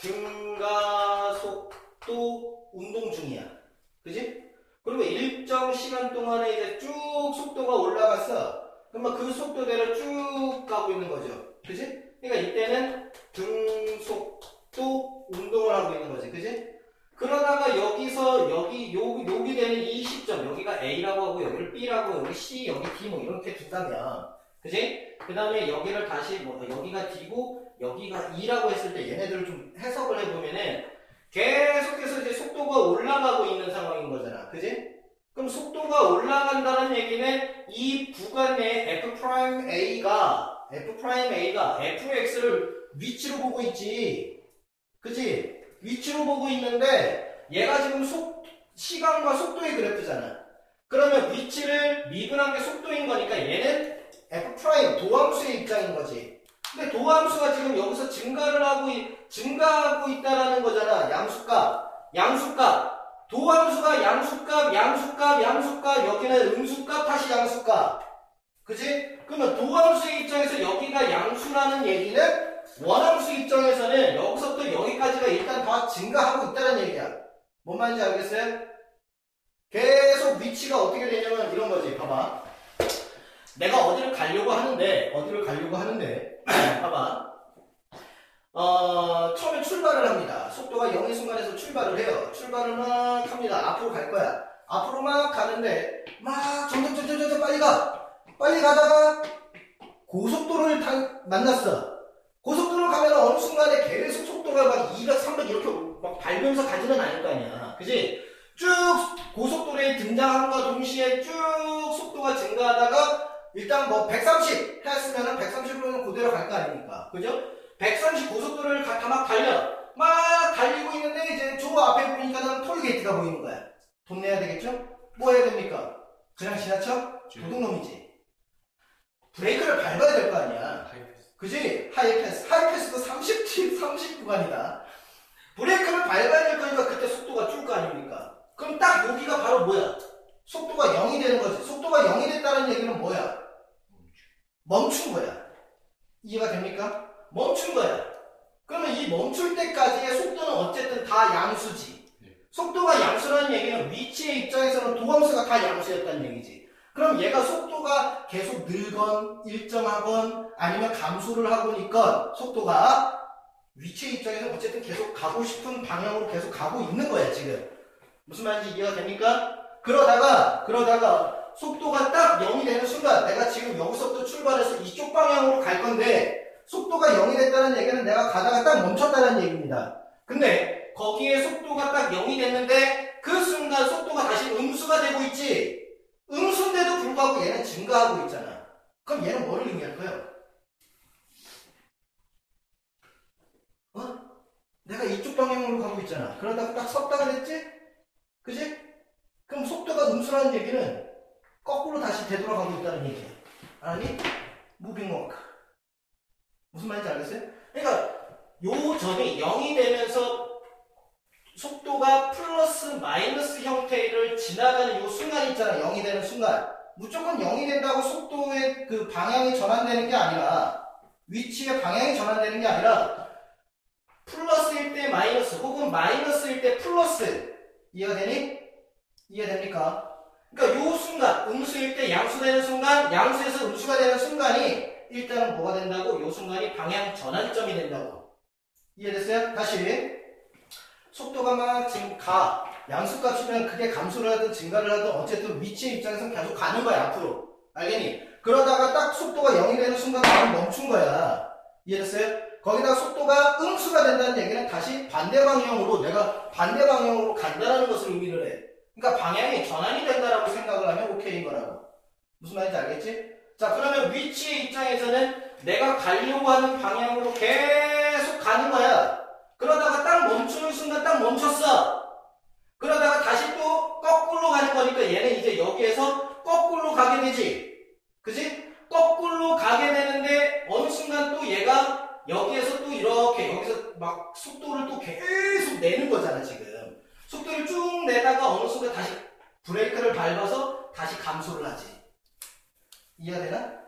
Speaker 1: 증가 속도 운동 중이야, 그지? 그리고 일정 시간 동안에 이제 쭉 속도가 올라갔어. 그러면 그 속도대로 쭉 가고 있는 거죠, 그지? 그러니까 이때는 등속도 운동을 하고 있는 거지, 그지? 그러다가 여기서 여기 되는 이 시점, 여기가 A라고 하고 여기를 B라고 여기 C, 여기 D 뭐 이렇게 둔다면, 그지? 그 다음에 여기를 다시 뭐 여기가 D고 여기가 E라고 했을 때 얘네들을 좀 해석을 해보면은 계속해서 이제 속도가 올라가고 있는 상황인 거잖아, 그지? 그럼 속도가 올라간다는 얘기는 이 구간 내에 f'a가 fx를 위치로 보고 있지, 그지? 위치로 보고 있는데 얘가 지금 시간과 속도의 그래프잖아. 그러면 위치를 미분한 게 속도인 거니까 얘는 f' 도함수의 입장인 거지. 근데 도함수가 지금 여기서 증가하고 있다라는 거잖아. 양수값. 도함수가 양수값, 여기는 음수값, 다시 양수값. 그지? 그러면 도함수의 입장에서 여기가 양수라는 얘기는 원함수 입장에서는 여기서부터 여기까지가 일단 다 증가하고 있다는 얘기야. 뭔 말인지 알겠어요? 계속 위치가 어떻게 되냐면 이런 거지. 봐봐. 내가 어디를 가려고 하는데 봐봐. 처음에 출발을 합니다. 속도가 0의 순간에서 출발을 해요. 출발을 막 합니다. 앞으로 갈 거야. 앞으로 막 가는데 막 점점 빨리 가다가 고속도로를 만났어. 고속도로 가면 어느 순간에 계속 속도가 막 200, 300 이렇게 막 밟으면서 가지는 않을 거 아니야. 그지? 쭉 고속도로에 등장함과 동시에 쭉 속도가 증가하다가 일단 뭐 130 했으면은 130으로는 그대로 갈 거 아닙니까? 그죠? 130 고속도로를 막 달리고 있는데 이제 저 앞에 보니까는 톨게이트가 보이는 거야. 돈 내야 되겠죠? 뭐 해야 됩니까? 그냥 지나쳐? 도둑놈이지. 브레이크를 밟아야 될 거 아니야. 그지? 하이패스도 30 구간이다. 브레이크를 밟아야 될 거니까 그때 속도가 줄 거 아닙니까? 그럼 딱 여기가 바로 뭐야? 속도가 0이 되는 거지. 속도가 0이 됐다는 얘기는 뭐야? 멈춘 거야. 이해가 됩니까? 멈춘 거야. 그러면 이 멈출 때까지의 속도는 어쨌든 다 양수지. 속도가 양수라는 얘기는 위치의 입장에서는 도함수가 다 양수였다는 얘기지. 그럼 얘가 속도가 계속 늘건 일정하건 아니면 감소를 하고 있건 속도가 위치의 입장에서 어쨌든 계속 가고 싶은 방향으로 계속 가고 있는 거야 지금. 무슨 말인지 이해가 됩니까? 그러다가 속도가 딱 0이 되는 순간 내가 지금 여기서부터 출발해서 이쪽 방향으로 갈 건데 속도가 0이 됐다는 얘기는 내가 가다가 딱 멈췄다는 얘기입니다. 근데 거기에 속도가 딱 0이 됐는데 그 순간 속도가 다시 음수가 되고 있지. 음수인데도 불구하고 얘는 증가하고 있잖아. 그럼 얘는 뭐를 의미할까요? 내가 이쪽 방향으로 가고 있잖아. 그러다가 딱 섰다가 됐지? 그지? 그럼 속도가 음수라는 얘기는 거꾸로 다시 되돌아가고 있다는 얘기야. 아니? 무빙 워크. 무슨 말인지 알겠어요? 그러니까 요 점이 0이 되면서 속도가 플러스 마이너스 형태를 지나가는 요 순간 있잖아. 0이 되는 순간. 무조건 0이 된다고 속도의 그 방향이 전환되는 게 아니라, 위치의 방향이 전환되는 게 아니라, 플러스일 때 마이너스, 혹은 마이너스일 때 플러스. 이해가 되니? 이해됩니까? 그러니까 요 순간, 음수일 때 양수 되는 순간, 양수에서 음수가 되는 순간이 일단은 뭐가 된다고? 요 순간이 방향 전환점이 된다고. 이해됐어요? 다시. 속도가 막 지금 가. 양수값이면 그게 감소를 하든 증가를 하든 어쨌든 위치 입장에서는 계속 가는 거야, 앞으로. 알겠니? 그러다가 딱 속도가 0이 되는 순간 바로 멈춘 거야. 이해됐어요? 거기다 속도가 음수가 된다는 얘기는 다시 반대 방향으로, 내가 반대 방향으로 간다는 것을 의미를 해. 그러니까 방향이 전환이 된다라고 생각을 하면 오케이인 거라고. 무슨 말인지 알겠지? 자, 그러면 위치의 입장에서는 내가 가려고 하는 방향으로 계속 가는 거야. 그러다가 딱 멈추는 순간 딱 멈췄어. 그러다가 다시 또 거꾸로 가는 거니까 얘는 이제 여기에서 거꾸로 가게 되지. 그지? 거꾸로 가게 되는데 어느 순간 또 얘가 여기에서 또 이렇게 여기서 막 속도를 또 계속 내는 거잖아, 지금. 속도를 쭉 내다가 어느 순간 다시 브레이크를 밟아서 다시 감소를 하지. 이해가 되나?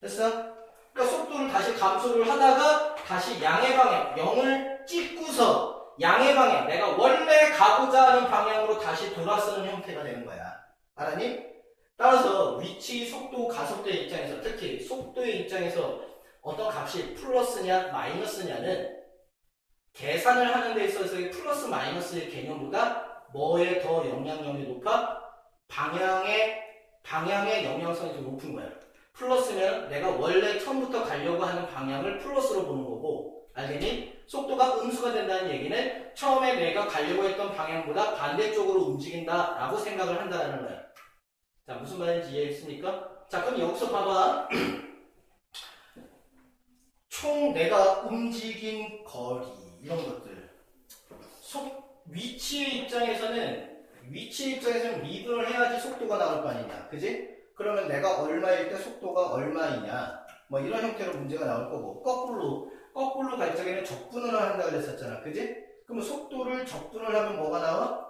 Speaker 1: 됐어? 그러니까 속도를 다시 감소를 하다가 다시 양의 방향, 0을 찍고서 양의 방향, 내가 원래 가고자 하는 방향으로 다시 돌아서는 형태가 되는 거야. 알았니? 따라서 위치, 속도, 가속도의 입장에서, 특히 속도의 입장에서 어떤 값이 플러스냐 마이너스냐는 계산을 하는 데 있어서의 플러스 마이너스의 개념보다 뭐에 더 영향력이 높아? 방향의 영향성이 더 높은 거야. 플러스면 내가 원래 처음부터 가려고 하는 방향을 플러스로 보는 거고, 알겠니? 속도가 음수가 된다는 얘기는 처음에 내가 가려고 했던 방향보다 반대쪽으로 움직인다라고 생각을 한다는 거야. 자, 무슨 말인지 이해했습니까? 자, 그럼 여기서 봐봐. 총 내가 움직인 거리, 이런 것들. 위치의 입장에서는 미분을 해야지 속도가 나올 거 아니냐. 그지? 그러면 내가 얼마일 때 속도가 얼마이냐. 뭐 이런 형태로 문제가 나올 거고, 거꾸로 갈 적에는 적분을 한다 그랬었잖아. 그지? 그러면 속도를 적분을 하면 뭐가 나와?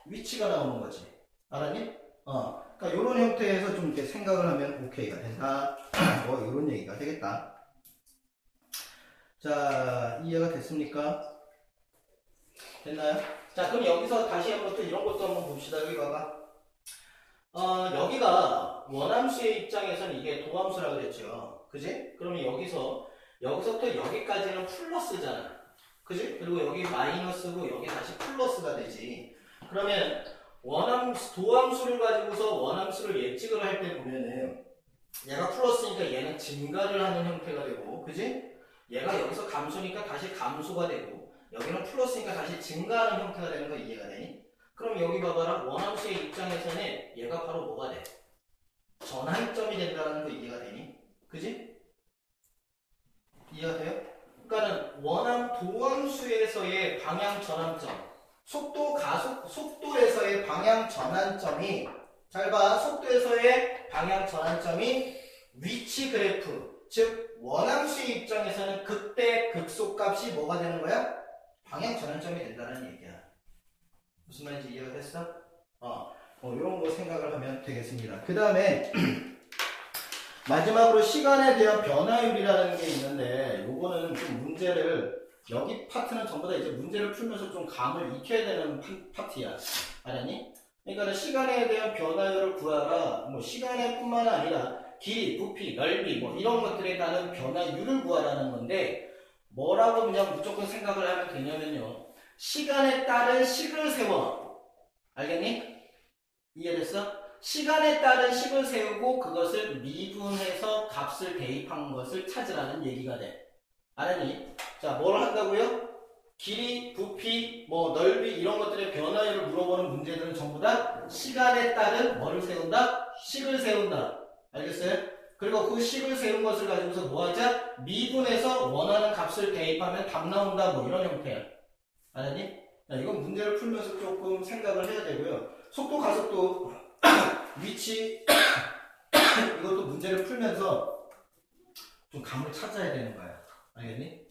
Speaker 1: 위치가 나오는 거지. 알았니? 그러니까 이런 형태에서 좀 이렇게 생각을 하면 오케이가 된다. 뭐 이런 얘기가 되겠다. 자, 이해가 됐습니까? 됐나요? 자, 그럼 여기서 다시 한번 또 이런 것도 한번 봅시다. 여기 봐봐. 여기가 원함수의 입장에서는 이게 도함수라고 그랬죠. 그지? 그러면 여기서부터 여기까지는 플러스잖아. 그지? 그리고 여기 마이너스고 여기 다시 플러스가 되지. 그러면 도함수를 가지고서 원함수를 예측을 할 때 보면은 얘가 플러스니까 얘는 증가를 하는 형태가 되고, 그지? 얘가 여기서 감소니까 다시 감소가 되고, 여기는 플러스니까 다시 증가하는 형태가 되는 거 이해가 되니? 그럼 여기 봐봐라. 원함수의 입장에서는 얘가 바로 뭐가 돼? 전환점이 된다는 거 이해가 되니? 그지? 이해가 돼요? 그러니까는 도함수에서의 방향 전환점, 속도에서의 방향 전환점이, 잘 봐. 속도에서의 방향 전환점이 위치 그래프, 즉 원함수의 입장에서는 그때 극속값이 뭐가 되는 거야? 방향 전환점이 된다는 얘기야. 무슨 말인지 이해가 됐어? 이런 거 생각을 하면 되겠습니다. 그 다음에 마지막으로 시간에 대한 변화율이라는 게 있는데, 요거는 좀 문제를, 여기 파트는 전부 다 이제 문제를 풀면서 좀 감을 익혀야 되는 파트야. 알았니? 그러니까 시간에 대한 변화율을 구하라. 뭐 시간에 뿐만 아니라 길이, 부피, 넓이 뭐 이런 것들에 따른 변화율을 구하라는 건데, 뭐라고 그냥 무조건 생각을 하면 되냐면요, 시간에 따른 식을 세워. 알겠니? 이해됐어? 시간에 따른 식을 세우고 그것을 미분해서 값을 대입한 것을 찾으라는 얘기가 돼. 알았니? 자, 뭘 한다고요? 길이, 부피, 뭐 넓이 이런 것들의 변화율을 물어보는 문제들은 전부 다 시간에 따른 뭐를 세운다? 식을 세운다. 알겠어요? 그리고 그 식을 세운 것을 가지고서 뭐 하자? 미분해서 원하는 값을 대입하면 답 나온다. 뭐 이런 형태야. 알았니? 자, 이건 문제를 풀면서 조금 생각을 해야 되고요. 속도, 가속도, 위치, 이것도 문제를 풀면서 좀 감을 찾아야 되는 거야. 알겠니?